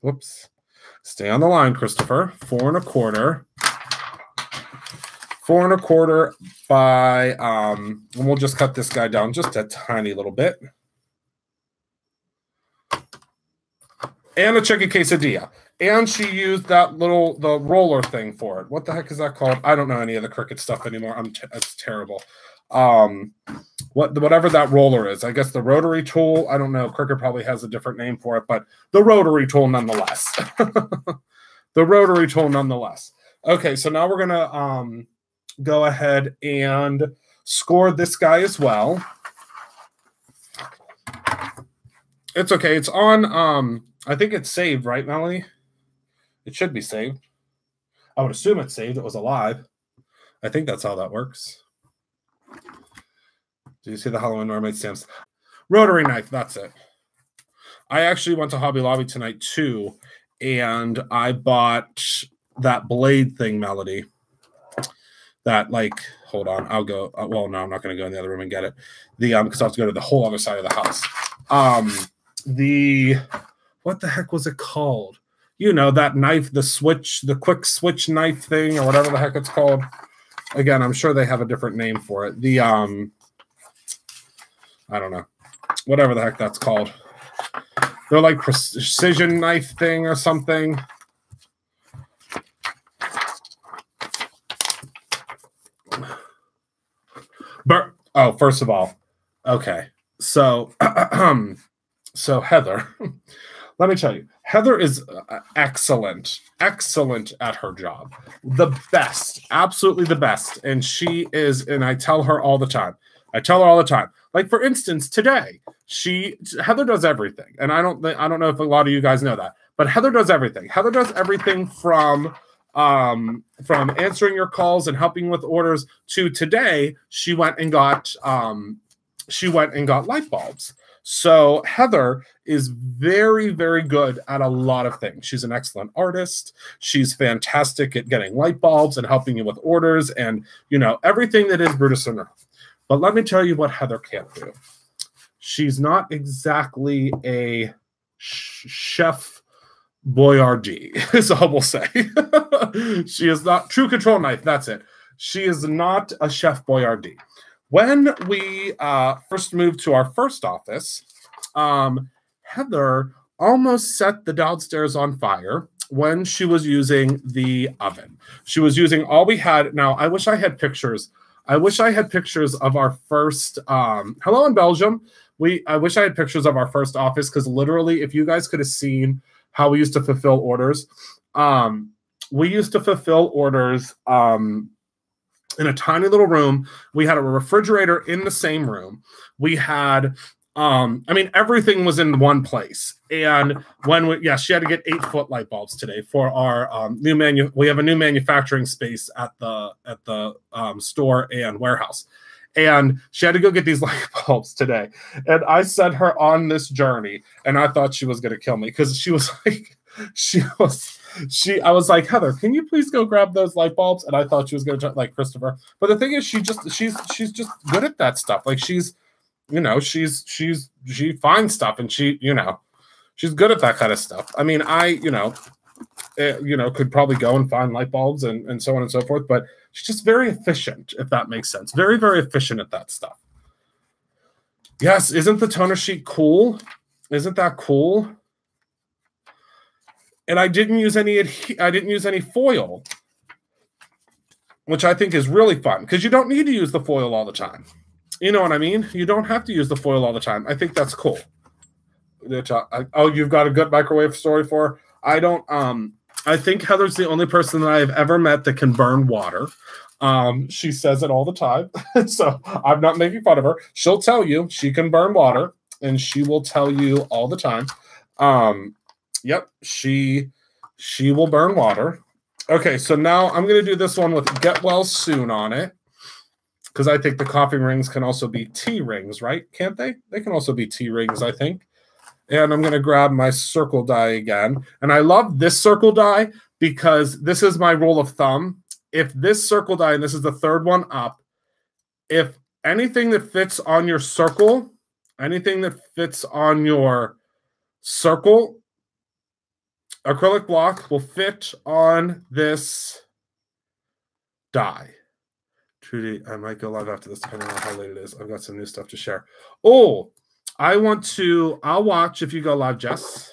Whoops. Stay on the line, Christopher. 4 1/4. 4 1/4 by, and we'll just cut this guy down just a tiny little bit. And a chicken quesadilla. And she used the roller thing for it. What the heck is that called? I don't know any of the Cricut stuff anymore. It's terrible. Whatever that roller is. I guess the rotary tool. I don't know. Cricut probably has a different name for it, but the rotary tool nonetheless. The rotary tool nonetheless. Okay, so now we're gonna go ahead and score this guy as well. It's okay. It's on. I think it's saved, right, Melanie? It should be saved. I would assume it's saved. It was alive. I think that's how that works. Do you see the Halloween mermaid stamps? Rotary knife, that's it. I actually went to Hobby Lobby tonight too, and I bought that blade thing, Melody. That, like, hold on, I'll go. Well, no, I'm not going to go in the other room and get it. Because I have to go to the whole other side of the house. What the heck was it called? You know, that knife, the quick switch knife thing, or whatever the heck it's called. Again, I'm sure they have a different name for it. I don't know. Whatever the heck that's called. They're like precision knife thing or something. Oh, first of all, okay. So, so Heather, let me tell you, Heather is excellent at her job. The best, absolutely the best. And she is, and I tell her all the time. Like, for instance, today, Heather does everything. And I don't know if a lot of you guys know that, but Heather does everything. Heather does everything from answering your calls and helping with orders to today, she went and got light bulbs. So Heather is very, very good at a lot of things. She's an excellent artist. She's fantastic at getting light bulbs and helping you with orders and, you know, everything that is Brutus and Earth. But let me tell you what Heather can't do. She's not exactly a chef Boyardee, is all we'll say. She is not true control knife. That's it. She is not a chef Boyardee. When we first moved to our first office, Heather almost set the downstairs on fire when she was using the oven. She was using all we had. Now, I wish I had pictures. I wish I had pictures of our first, hello in Belgium. I wish I had pictures of our first office, because literally, if you guys could have seen how we used to fulfill orders, we used to fulfill orders in a tiny little room. We had a refrigerator in the same room. We had, I mean, everything was in one place. And when she had to get 8-foot light bulbs today for our we have a new manufacturing space at the store and warehouse. And she had to go get these light bulbs today. And I sent her on this journey, and I thought she was going to kill me, because she was like, I was like, Heather, can you please go grab those light bulbs? And I thought she was going to like Christopher. But the thing is, she's just good at that stuff. Like she finds stuff, and she's good at that kind of stuff. I mean, I could probably go and find light bulbs and so on and so forth, but she's just very efficient, if that makes sense. Very, very efficient at that stuff. Yes, isn't the toner sheet cool? Isn't that cool? And I didn't use any foil, which I think is really fun, because you don't need to use the foil all the time. You know what I mean? You don't have to use the foil all the time. I think that's cool. Oh, you've got a good microwave story for her? I don't. I think Heather's the only person that I've ever met that can burn water. She says it all the time. So I'm not making fun of her. She'll tell you she can burn water, and she will tell you all the time. Yep, she will burn water. Okay, so now I'm going to do this one with Get Well Soon on it, because I think the coffee rings can also be tea rings, right? Can't they? They can also be tea rings, I think. And I'm going to grab my circle die again. And I love this circle die, because this is my rule of thumb. If this circle die, and this is the third one up, if anything that fits on your circle, acrylic block will fit on this die. Trudy, I might go live after this, depending on how late it is. I've got some new stuff to share. Oh, I'll watch if you go live, Jess.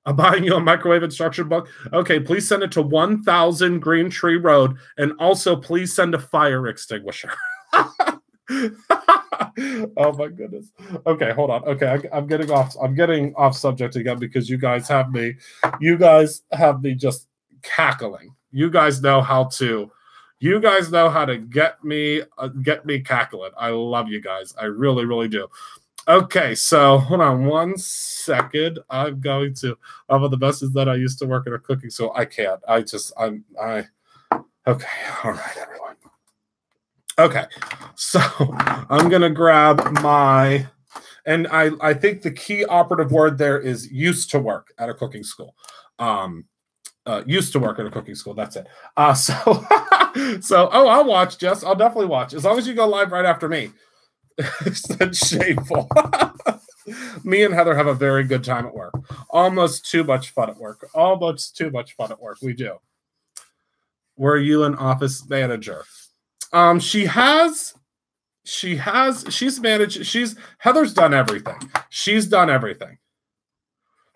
I'm buying you a microwave instruction book. Okay, please send it to 1000 Green Tree Road, and also please send a fire extinguisher. Oh my goodness. Okay, hold on. Okay, I'm getting off subject again, because you guys have me just cackling. You guys know how to get me cackling. I love you guys. I really, really do. Okay, so hold on one second. I'm the best is that I used to work at a cooking school. I can't. Okay, all right, everyone. Okay, so I'm gonna grab and I think the key operative word there is used to work at a cooking school. Used to work at a cooking school. That's it. So I'll watch, Jess. I'll definitely watch, as long as you go live right after me. That's shameful. Me and Heather have a very good time at work. Almost too much fun at work. We do. Were you an office manager? Heather's done everything. She's done everything.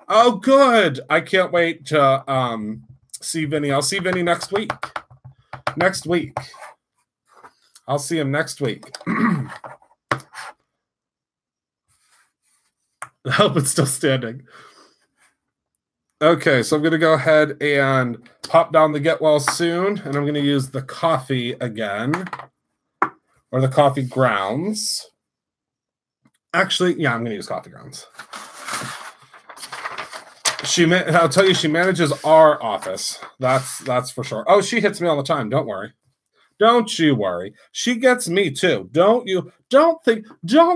Oh, good. I can't wait to see Vinny. I'll see Vinny next week. I'll see him next week. I hope it's still standing. Okay, so I'm going to go ahead and pop down the Get Well Soon, and I'm going to use the coffee again, or the coffee grounds. Actually, yeah, I'm going to use coffee grounds. I'll tell you, she manages our office. That's for sure. Oh, she hits me all the time. Don't worry. Don't you worry. She gets me too. Don't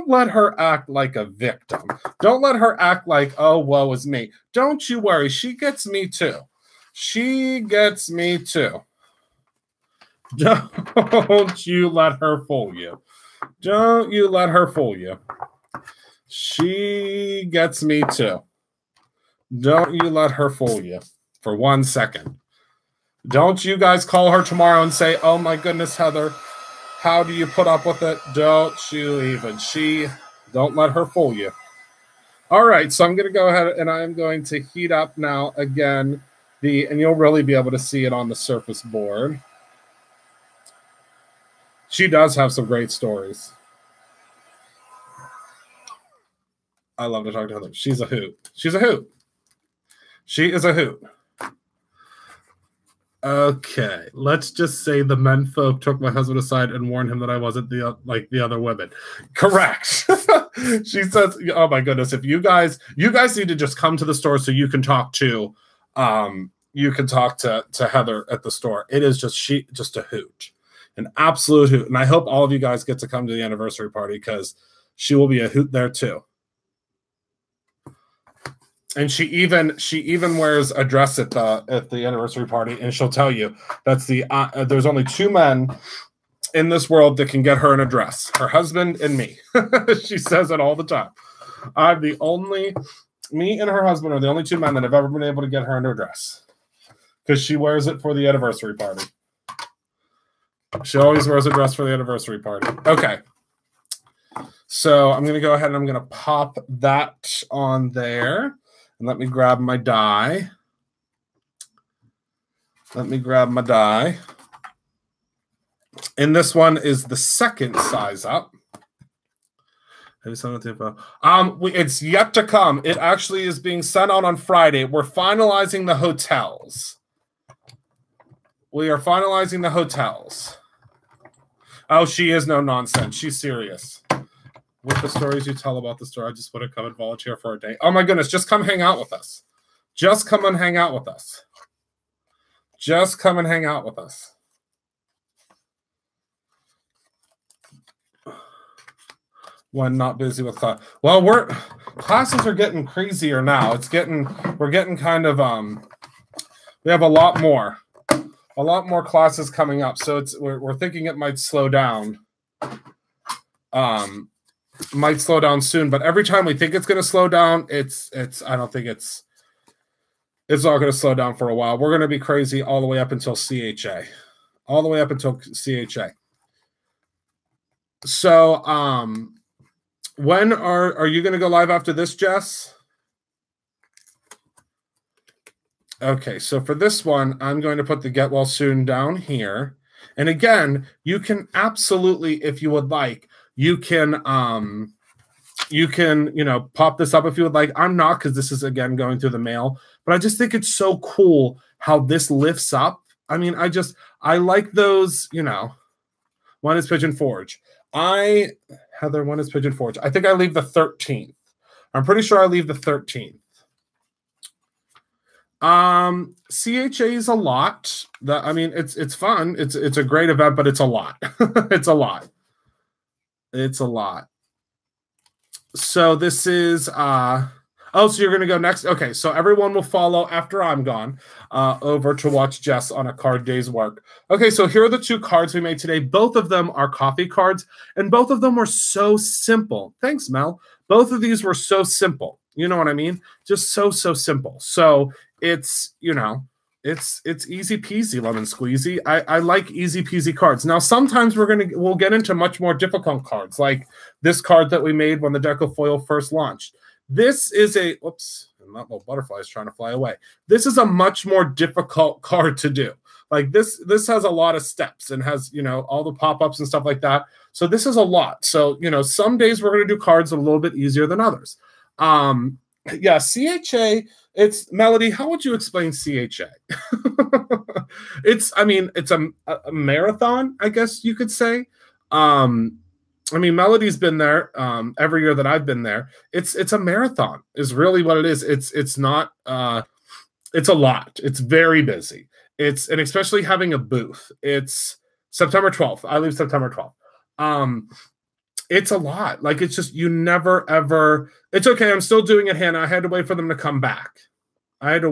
let her act like a victim. Don't let her act like, oh, woe is me. Don't you worry. She gets me too. Don't you let her fool you. She gets me too. Don't you let her fool you for 1 second. Don't you guys call her tomorrow and say, oh my goodness, Heather, how do you put up with it? Don't you even. Don't let her fool you. All right, so I'm going to go ahead and I'm going to heat up now again and you'll really be able to see it on the Surface board. She does have some great stories. I love to talk to her. She's a hoot. She's a hoot. She is a hoot. Okay, let's just say the men folk took my husband aside and warned him that I wasn't like the other women. Correct. She says, "Oh my goodness, if you guys need to just come to the store so you can talk to Heather at the store. It is just a hoot, an absolute hoot. And I hope all of you guys get to come to the anniversary party because she will be a hoot there too." And she even wears a dress at the anniversary party, and she'll tell you that's there's only 2 men in this world that can get her in a dress: her husband and me. She says it all the time. Me and her husband are the only 2 men that have ever been able to get her into a dress because she wears it for the anniversary party. She always wears a dress for the anniversary party. Okay. So I'm going to go ahead and I'm going to pop that on there. And let me grab my die. And this one is the second size up. It's yet to come. It actually is being sent out on Friday. We're finalizing the hotels. Oh, she is no nonsense. She's serious. With the stories you tell about the store, I just want to come and volunteer for a day. Oh my goodness, just come hang out with us. Just come and hang out with us. When not busy with class. Well, classes are getting crazier now. We're getting kind of we have a lot more classes coming up. So we're thinking it might slow down. Might slow down soon, but every time we think it's going to slow down, I don't think it's not going to slow down for a while. We're going to be crazy all the way up until CHA. So, when are you going to go live after this, Jess? Okay, so for this one, I'm going to put the get well soon down here. And again, you can absolutely, if you would like, you can pop this up if you would like. I'm not, because this is again going through the mail, but I just think it's so cool how this lifts up. I mean, I like those, One is Pigeon Forge. Heather, one is Pigeon Forge. I think I leave the 13th. I'm pretty sure I leave the 13th. CHA is a lot. It's fun. It's a great event, but it's a lot. It's a lot. So this is so you're going to go next. Okay, so everyone will follow after I'm gone over to watch Jess on a card day's work. Okay, so here are the 2 cards we made today. Both of them are coffee cards, and both of them were so simple. Thanks, Mel. Both of these were so simple. You know what I mean? Just so simple. So it's, it's easy peasy lemon squeezy. I like easy peasy cards. Now, sometimes we'll get into much more difficult cards, like this card that we made when the Decofoil first launched. This is whoops, and that little butterfly is trying to fly away. This is a much more difficult card to do. Like this has a lot of steps and has, all the pop-ups and stuff like that. So this is a lot. So, some days we're going to do cards a little bit easier than others. Yeah, CHA, it's Melody. How would you explain CHA? It's a marathon, I guess you could say. Melody's been there every year that I've been there. It's a marathon is really what it is. It's not it's a lot. It's very busy. And especially having a booth. It's September 12th. I leave September 12th. It's a lot. Like, it's just, you never, ever... It's okay. I'm still doing it, Hannah. I had to wait for them to come back. It's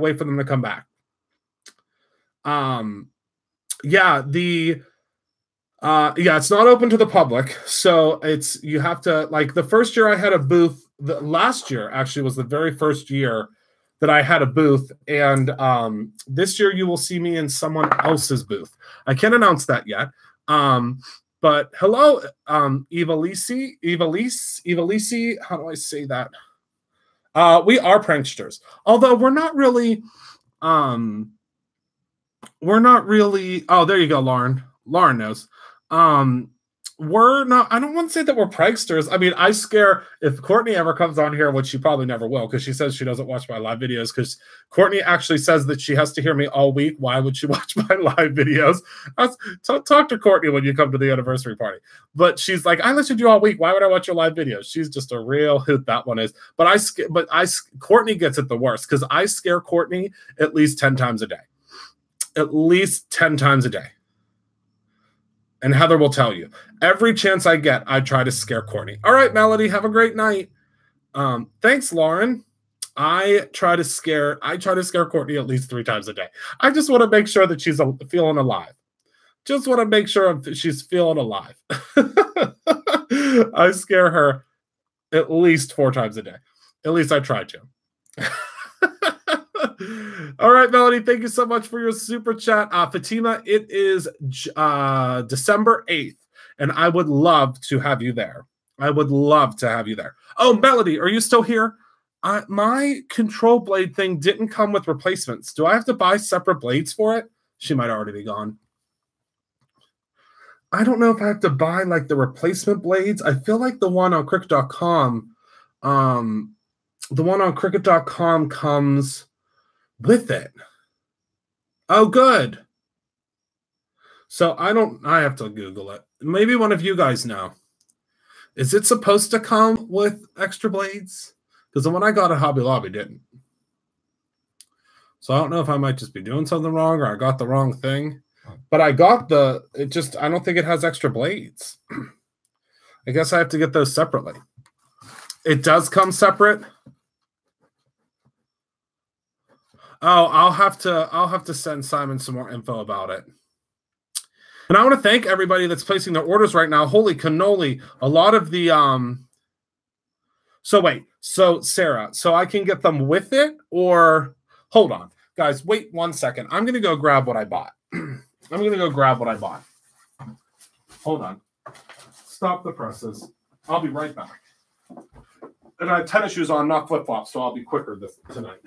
not open to the public. So you have to, like, the first year I had a booth, last year actually was the very first year that I had a booth. And this year you will see me in someone else's booth. I can't announce that yet. But hello, Evalisi, how do I say that? We are pranksters, although we're not really. We're not really. Oh, there you go, Lauren. Lauren knows. Um, we're not. I don't want to say that we're pranksters. I mean, I scare if Courtney ever comes on here, which she probably never will, because she says she doesn't watch my live videos. Because Courtney actually says that she has to hear me all week. Why would she watch my live videos? Talk to Courtney when you come to the anniversary party. But she's like, I listened to you all week. Why would I watch your live videos? She's just a real hoot. That one is. But Courtney gets it the worst because I scare Courtney at least 10 times a day. At least 10 times a day. And Heather will tell you. Every chance I get, I try to scare Courtney. All right, Melody, have a great night. Thanks, Lauren. I try to scare Courtney at least 3 times a day. I just want to make sure that she's feeling alive. Just want to make sure she's feeling alive. I scare her at least 4 times a day. At least I try to. All right, Melody, thank you so much for your super chat. Fatima, it is December 8th, and I would love to have you there. I would love to have you there. Oh, Melody, are you still here? My control blade thing didn't come with replacements. Do I have to buy separate blades for it? She might already be gone. I don't know if I have to buy like the replacement blades. I feel like the one on Cricut.com, comes with it. Oh, good. So I have to Google it. Maybe one of you guys know. Is it supposed to come with extra blades? Because the one I got at Hobby Lobby didn't. So I don't know if I might just be doing something wrong or I got the wrong thing. But I got I don't think it has extra blades. I guess I have to get those separately. It does come separate. Oh, I'll have to send Simon some more info about it. And I want to thank everybody that's placing their orders right now. Holy cannoli. A lot of the So Sarah, so I can get them with it or hold on. Guys, wait 1 second. I'm going to go grab what I bought. Hold on. Stop the presses. I'll be right back. And I have tennis shoes on, not flip-flops, so I'll be quicker tonight.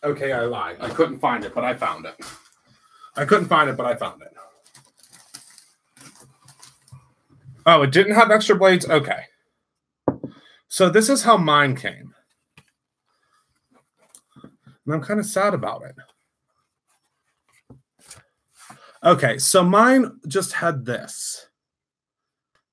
Okay, I lied. I couldn't find it, but I found it. Oh, it didn't have extra blades? Okay. So this is how mine came. And I'm kind of sad about it. Okay, so mine just had this.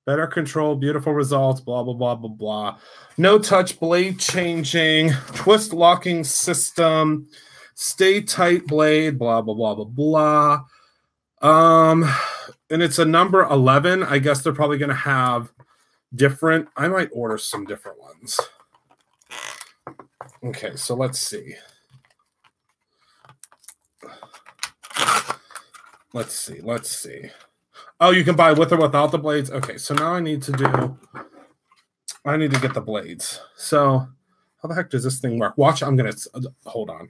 Better control, beautiful results, blah, blah, blah, blah, blah. No touch blade changing, twist locking system, stay tight blade, blah, blah, blah, blah, blah. And it's a number 11. I guess they're probably going to have different. I might order some different ones. Okay, so let's see. Let's see. Oh, you can buy with or without the blades? Okay, so now I need to get the blades. So how the heck does this thing work? Watch, hold on.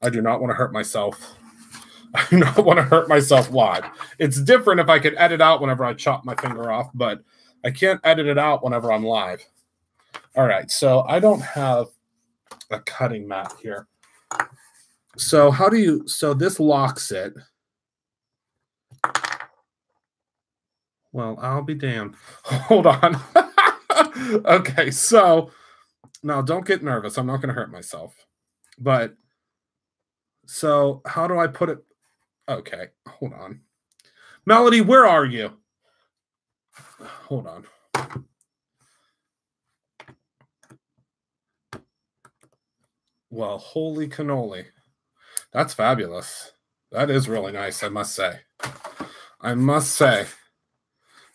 I do not want to hurt myself. I do not want to hurt myself live. It's different if I could edit out whenever I chop my finger off, but I can't edit it out whenever I'm live. All right, so I don't have a cutting mat here. So so this locks it. Well, I'll be damned. Hold on. Okay, so now don't get nervous. I'm not going to hurt myself. But so how do I put it? Okay, hold on. Melody, where are you? Hold on. Well, holy cannoli. That's fabulous. That is really nice, I must say. I must say.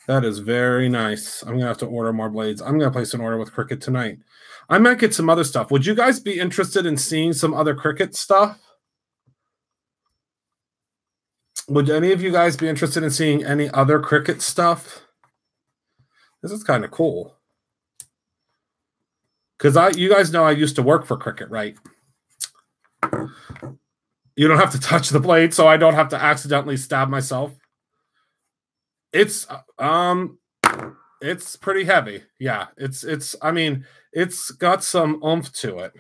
That is very nice. I'm going to have to order more blades. I'm going to place an order with Cricut tonight. I might get some other stuff. Would you guys be interested in seeing some other Cricut stuff? Would any of you guys be interested in seeing any other Cricut stuff? This is kind of cool. Because you guys know I used to work for Cricut, right? You don't have to touch the blade, so I don't have to accidentally stab myself. It's pretty heavy. Yeah, I mean, it's got some oomph to it.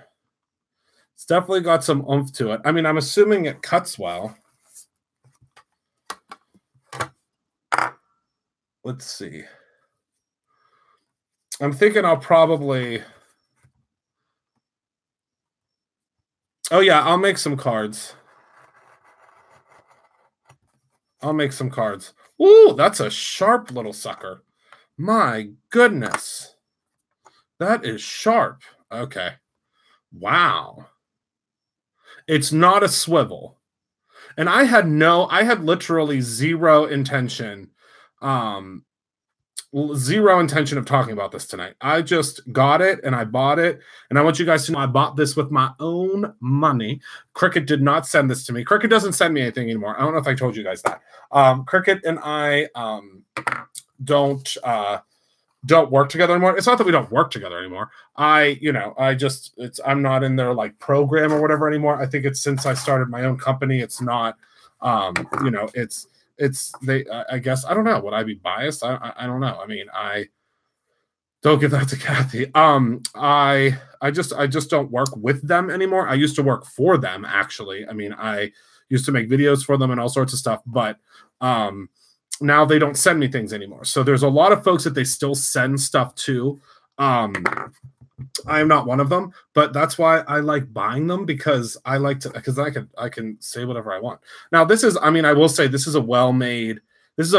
It's definitely got some oomph to it. I mean, I'm assuming it cuts well. Let's see. I'm thinking I'll probably... Oh, yeah, I'll make some cards. I'll make some cards. Ooh, that's a sharp little sucker. My goodness. That is sharp. Okay. Wow. It's not a swivel. And I had literally zero intention of talking about this tonight. I just got it and I bought it. And I want you guys to know I bought this with my own money. Cricut did not send this to me. Cricut doesn't send me anything anymore. I don't know if I told you guys that. Cricut and I don't work together anymore. It's not that we don't work together anymore. I'm not in their like program or whatever anymore. I think it's since I started my own company, it's not, I guess, I don't know. Would I be biased? I don't know. I mean, I don't give that to Kathy. I just don't work with them anymore. I used to work for them, actually. I mean, I used to make videos for them and all sorts of stuff, but now they don't send me things anymore. So there's a lot of folks that they still send stuff to. I am not one of them, but that's why I like buying them, because I can say whatever I want. Now this is, I mean, I will say this is a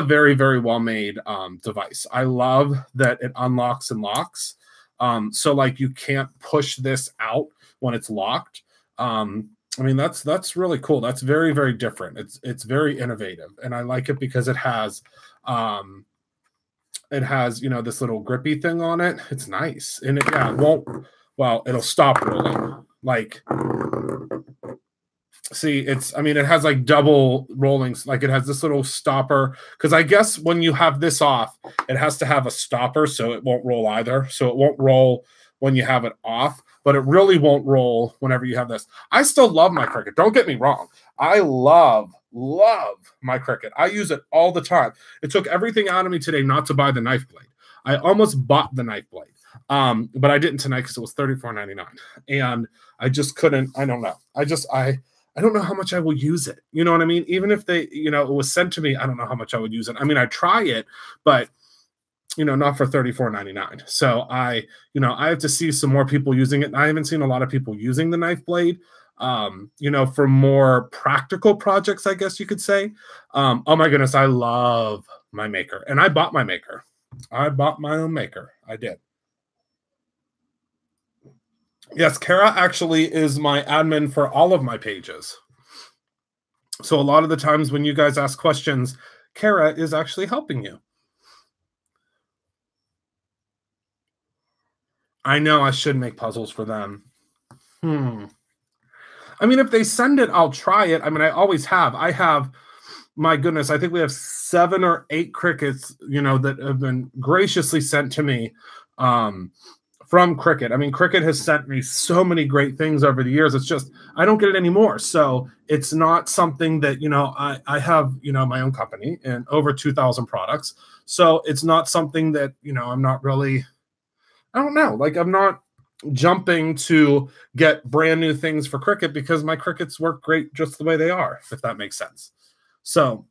very, very well-made device. I love that it unlocks and locks. So like you can't push this out when it's locked. I mean, that's really cool. That's very, very different. It's very innovative, and I like it because it has this little grippy thing on it. It's nice, and it'll stop rolling. Like, see, it has like double rollings. Like it has this little stopper, because I guess when you have this off, it has to have a stopper so it won't roll either. So it won't roll when you have it off, but it really won't roll whenever you have this. I still love my Cricut. Don't get me wrong. I love my Cricut. I use it all the time. It took everything out of me today not to buy the knife blade. I almost bought the knife blade, but I didn't tonight because it was $34.99, and I just couldn't. I don't know. I don't know how much I will use it. You know what I mean? Even if it was sent to me, I don't know how much I would use it. I mean, I try it, but not for $34.99. So I have to see some more people using it. And I haven't seen a lot of people using the knife blade, for more practical projects, I guess you could say. Oh my goodness, I love my maker. And I bought my maker. I bought my own maker. I did. Yes, Kara actually is my admin for all of my pages. So a lot of the times when you guys ask questions, Kara is actually helping you. I know I should make puzzles for them. I mean, if they send it, I'll try it. I mean, I always have. I have, my goodness, I think we have 7 or 8 Cricuts, that have been graciously sent to me from Cricut. I mean, Cricut has sent me so many great things over the years. It's just, I don't get it anymore. So it's not something that, I have, my own company and over 2,000 products. So it's not something that, I'm not really... I don't know. Like, I'm not jumping to get brand new things for Cricut because my Cricuts work great just the way they are, if that makes sense. So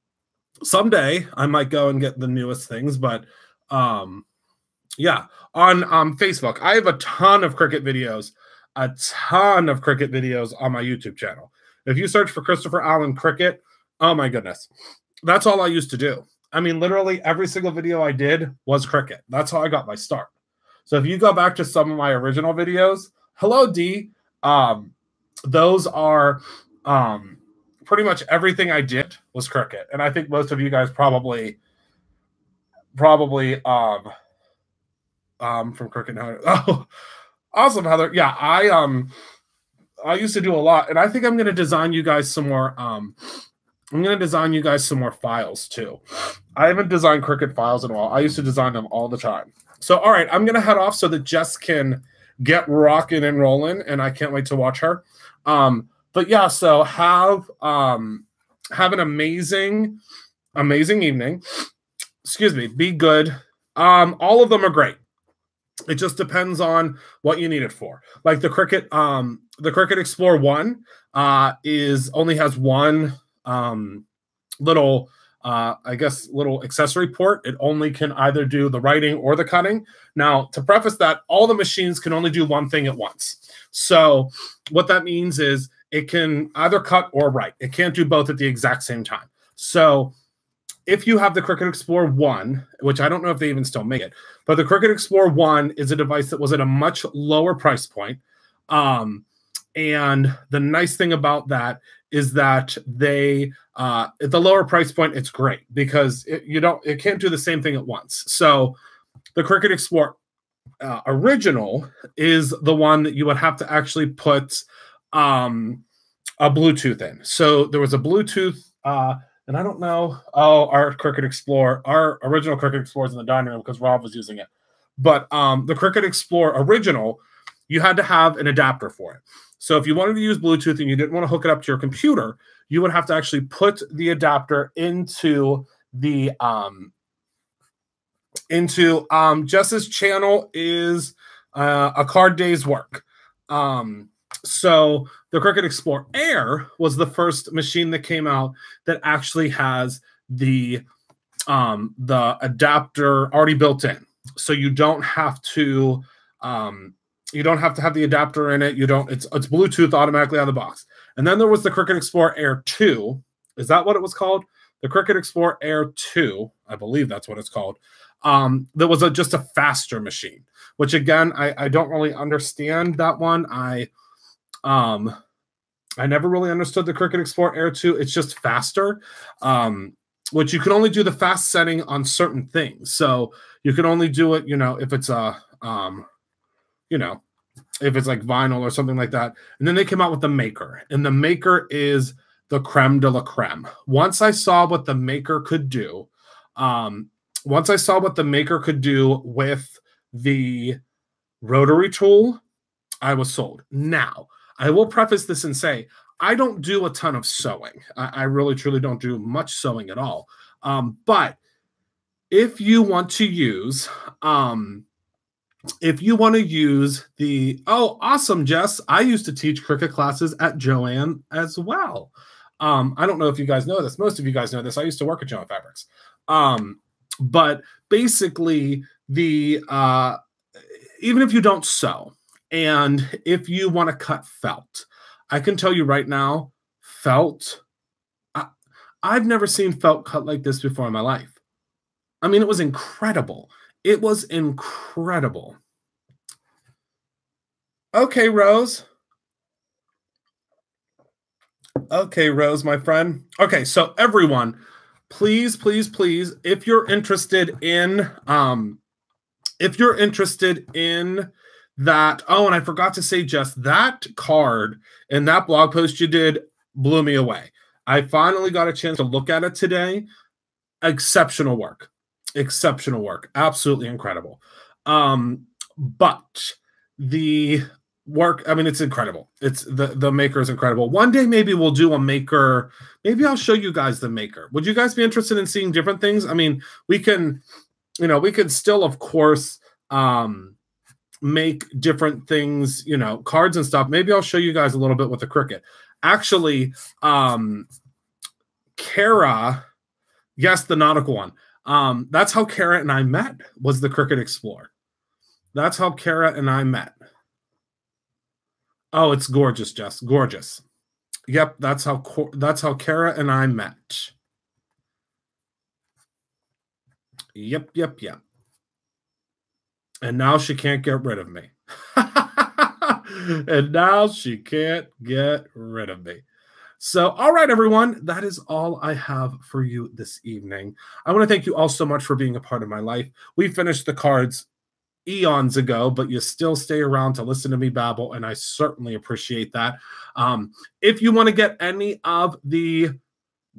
someday I might go and get the newest things, but yeah, on Facebook, I have a ton of Cricut videos on my YouTube channel. If you search for Christopher Allen Cricut, oh my goodness, that's all I used to do. I mean, literally every single video I did was Cricut. That's how I got my start. So if you go back to some of my original videos, hello, D. those are pretty much everything I did was Cricut. And I think most of you guys probably from Cricut now. Oh, awesome, Heather. Yeah, I used to do a lot, and I think I'm going to design you guys some more. I'm going to design you guys some more files too. I haven't designed Cricut files in a while. I used to design them all the time. So, all right, I'm going to head off so that Jess can get rocking and rolling, and I can't wait to watch her. But yeah, so have an amazing evening. Excuse me. Be good. All of them are great. It just depends on what you need it for. Like the Cricut Explore 1 only has one little little accessory port. It only can either do the writing or the cutting. Now, to preface that, all the machines can only do one thing at once. So what that means is it can either cut or write. It can't do both at the exact same time. So if you have the Cricut Explore 1, which I don't know if they even still make it, but the Cricut Explore 1 is a device that was at a much lower price point. And the nice thing about that is that they, at the lower price point, it's great because it can't do the same thing at once. So the Cricut Explore Original is the one that you would have to actually put a Bluetooth in. So there was a Bluetooth, and I don't know. Oh, our original Cricut Explorer is in the dining room because Rob was using it. But the Cricut Explore Original, you had to have an adapter for it. So if you wanted to use Bluetooth and you didn't want to hook it up to your computer, you would have to actually put the adapter into the Jess's channel is a card day's work. So the Cricut Explore Air was the first machine that came out that actually has the adapter already built in. So you don't have to have the adapter in it. It's Bluetooth automatically out of the box. And then there was the Cricut Explore Air 2. Is that what it was called? The Cricut Explore Air 2, I believe that's what it's called. That was just a faster machine, which again, I don't really understand that one. I never really understood the Cricut Explore Air 2. It's just faster, which you can only do the fast setting on certain things. So you can only do it, if it's if it's like vinyl or something like that. And then they came out with the Maker, and the Maker is the creme de la creme. Once I saw what the Maker could do, with the rotary tool, I was sold. Now, I will preface this and say, I don't do a ton of sewing. I really, truly don't do much sewing at all. But if you want to use, oh, awesome, Jess. I used to teach Cricut classes at Joann as well. I don't know if you guys know this. Most of you guys know this. I used to work at Joann Fabrics. But basically, even if you don't sew, and if you want to cut felt, I can tell you right now, felt, I've never seen felt cut like this before in my life. I mean, it was incredible. It was incredible. Okay, Rose. Okay, Rose, my friend. Okay, so everyone, please, please, please, if you're interested in that, oh, and I forgot to say, just that card and that blog post you did blew me away. I finally got a chance to look at it today. Exceptional work. Exceptional work. Absolutely incredible. But the work, I mean, it's incredible. It's the Maker is incredible. One day maybe we'll do a Maker. Maybe I'll show you guys the Maker. Would you guys be interested in seeing different things? I mean, we can still, of course, make different things, cards and stuff. Maybe I'll show you guys a little bit with the Cricut. Actually, Kara, yes, the nautical one. That's how Kara and I met, was the Cricut Explore. That's how Kara and I met. Oh, it's gorgeous, Jess. Gorgeous. Yep, that's how Kara and I met. Yep, yep, yep. And now she can't get rid of me. And now she can't get rid of me. So, all right, everyone, that is all I have for you this evening. I want to thank you all so much for being a part of my life. We finished the cards eons ago, but you still stay around to listen to me babble, and I certainly appreciate that. If you want to get any of the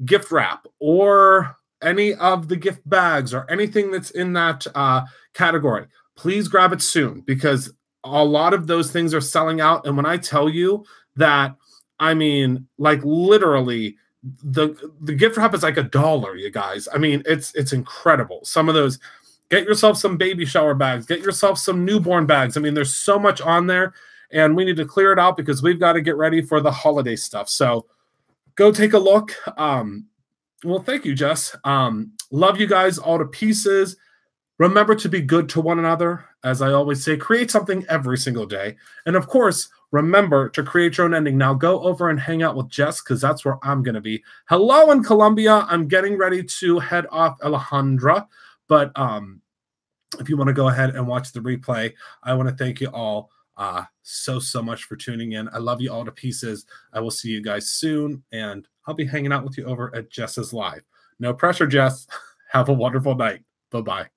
gift wrap or any of the gift bags or anything that's in that category, please grab it soon, because a lot of those things are selling out. And when I tell you that, I mean, like literally the gift wrap is like $1, you guys. I mean, it's incredible. Some of those, get yourself some baby shower bags, get yourself some newborn bags. I mean, there's so much on there, and we need to clear it out because we've got to get ready for the holiday stuff. So go take a look. Well, thank you, Jess. Love you guys all to pieces. Remember to be good to one another. As I always say, create something every single day. And of course, remember to create your own ending. Now go over and hang out with Jess, because that's where I'm going to be. Hello in Colombia. I'm getting ready to head off Alejandra. But if you want to go ahead and watch the replay, I want to thank you all so much for tuning in. I love you all to pieces. I will see you guys soon, and I'll be hanging out with you over at Jess's Live. No pressure, Jess. Have a wonderful night. Bye-bye.